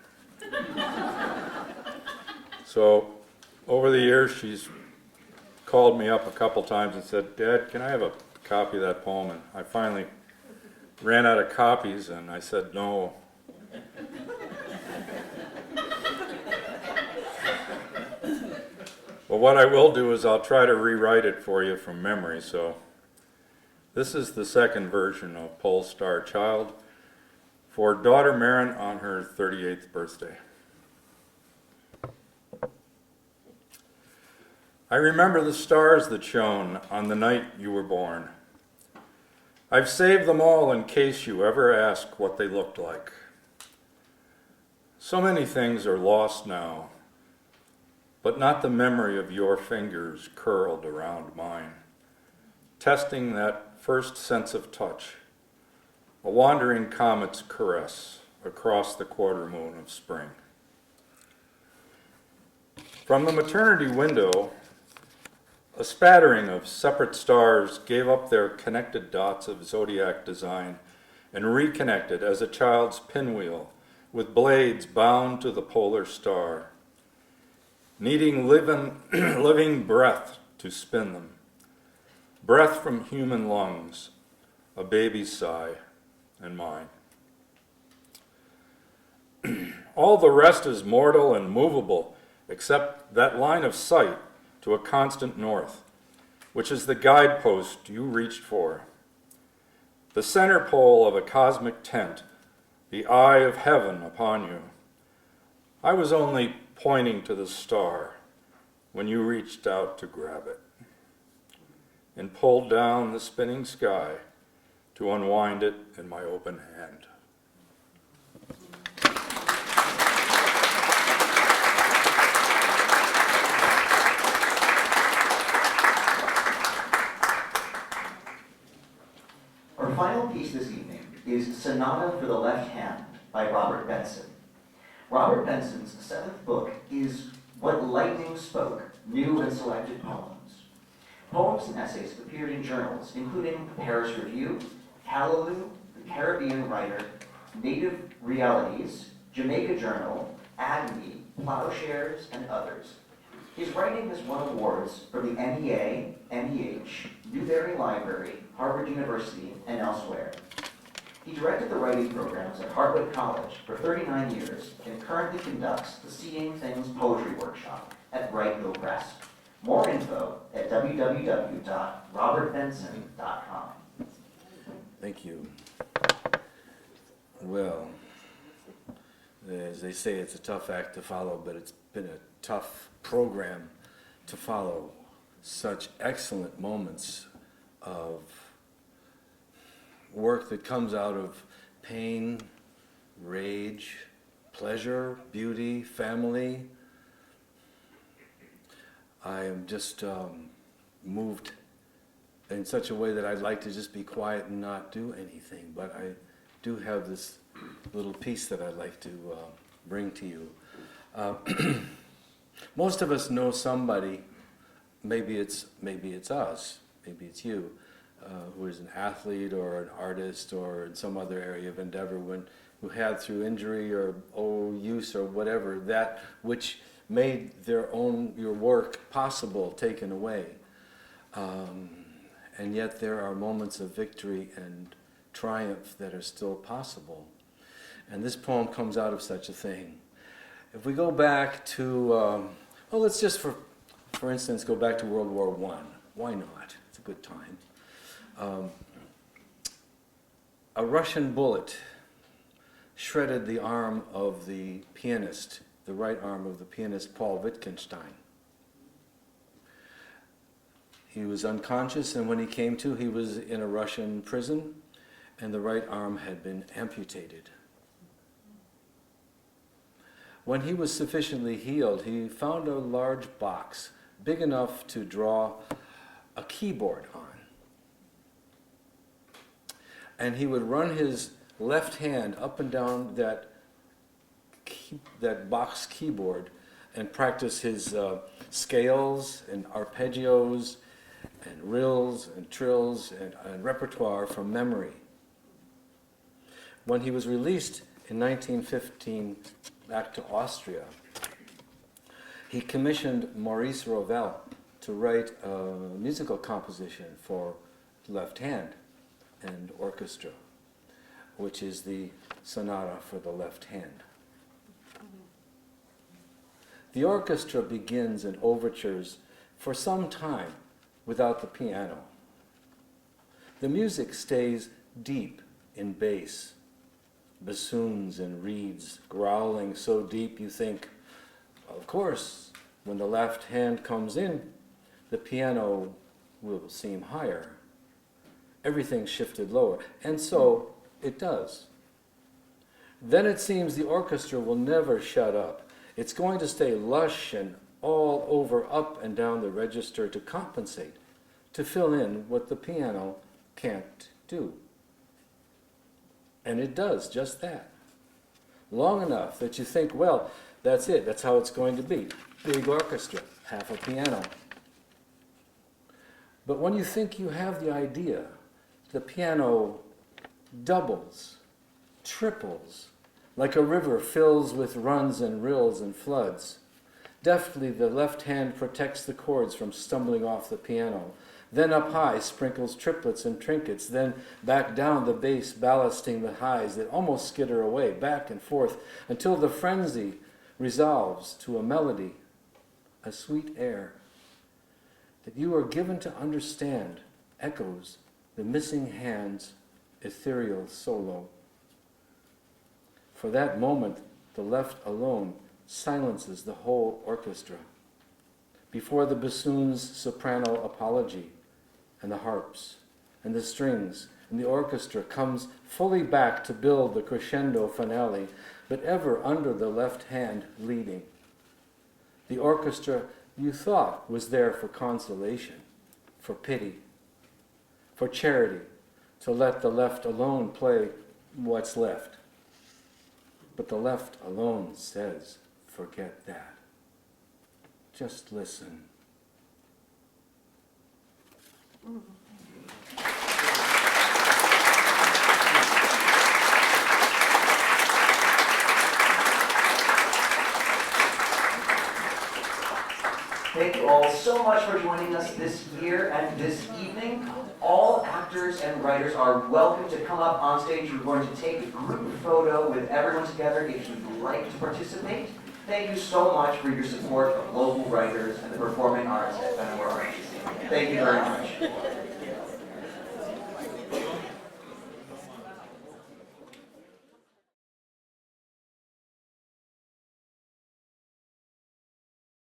So over the years, she's called me up a couple times and said, "Dad, can I have a copy of that poem?" And I finally ran out of copies, and I said no. But what I will do is I'll try to rewrite it for you from memory. So this is the second version of Pole Star Child for daughter Marin on her 38th birthday. I remember the stars that shone on the night you were born. I've saved them all in case you ever ask what they looked like. So many things are lost now, but not the memory of your fingers curled around mine, testing that first sense of touch, a wandering comet's caress across the quarter moon of spring. From the maternity window, a spattering of separate stars gave up their connected dots of zodiac design and reconnected as a child's pinwheel with blades bound to the polar star, needing living breath to spin them. Breath from human lungs, a baby's sigh, and mine. All the rest is mortal and movable, except that line of sight to a constant north, which is the guidepost you reached for. The center pole of a cosmic tent, the eye of heaven upon you. I was only pointing to the star when you reached out to grab it and pulled down the spinning sky to unwind it in my open hand. Our final piece this evening is Sonata for the Left Hand by Robert Benson. Robert Benson's seventh book is What Lightning Spoke, New and Selected Poems. Poems and essays appeared in journals, including the Paris Review, Callaloo, the Caribbean Writer, Native Realities, Jamaica Journal, Agni, Plowshares, and others. His writing has won awards from the NEA, NEH, Newberry Library, Harvard University, and elsewhere. He directed the writing programs at Hartwick College for 39 years and currently conducts the Seeing Things Poetry Workshop at Bright Hill Press. More info at www.robertbenson.com. Thank you. Well, as they say, it's a tough act to follow, but it's been a tough program to follow. Such excellent moments of work that comes out of pain, rage, pleasure, beauty, family. I am just moved in such a way that I'd like to just be quiet and not do anything. But I do have this little piece that I'd like to bring to you. Most of us know somebody, maybe it's us, maybe it's you, who is an athlete or an artist or in some other area of endeavor who had through injury or use or whatever, that which made your work possible taken away. And yet there are moments of victory and triumph that are still possible. And this poem comes out of such a thing. If we go back to, let's just for instance go back to World War I. Why not? It's a good time. A Russian bullet shredded the arm of the pianist, the right arm of the pianist Paul Wittgenstein. He was unconscious, and when he came to, he was in a Russian prison, and the right arm had been amputated. When he was sufficiently healed, he found a large box, big enough to draw a keyboard on. And he would run his left hand up and down that box keyboard and practice his scales and arpeggios and rills and trills and repertoire from memory. When he was released in 1915 back to Austria, he commissioned Maurice Ravel to write a musical composition for left hand and orchestra, which is the sonata for the left hand. The orchestra begins in overtures for some time without the piano. The music stays deep in bass, bassoons and reeds growling so deep you think, of course, when the left hand comes in, the piano will seem higher. Everything shifted lower, and so it does. Then it seems the orchestra will never shut up. It's going to stay lush and all over up and down the register to compensate, to fill in what the piano can't do. And it does just that. Long enough that you think, well, that's it, that's how it's going to be. Big orchestra, half a piano. But when you think you have the idea, the piano doubles, triples, like a river fills with runs and rills and floods. Deftly, the left hand protects the chords from stumbling off the piano. Then up high sprinkles triplets and trinkets, then back down the bass ballasting the highs that almost skitter away, back and forth, until the frenzy resolves to a melody, a sweet air, that you are given to understand echoes the missing hand's ethereal solo. For that moment, the left alone silences the whole orchestra. Before the bassoon's soprano apology, and the harps, and the strings, and the orchestra comes fully back to build the crescendo finale, but ever under the left hand leading. The orchestra you thought was there for consolation, for pity, for charity, to let the left alone play what's left. But the left alone says, forget that. Just listen. Thank you all so much for joining us this year and this evening. All actors and writers are welcome to come up on stage. We're going to take a group photo with everyone together if you'd like to participate. Thank you so much for your support of local writers and the performing arts at Fenimore Art Museum. Thank you very much.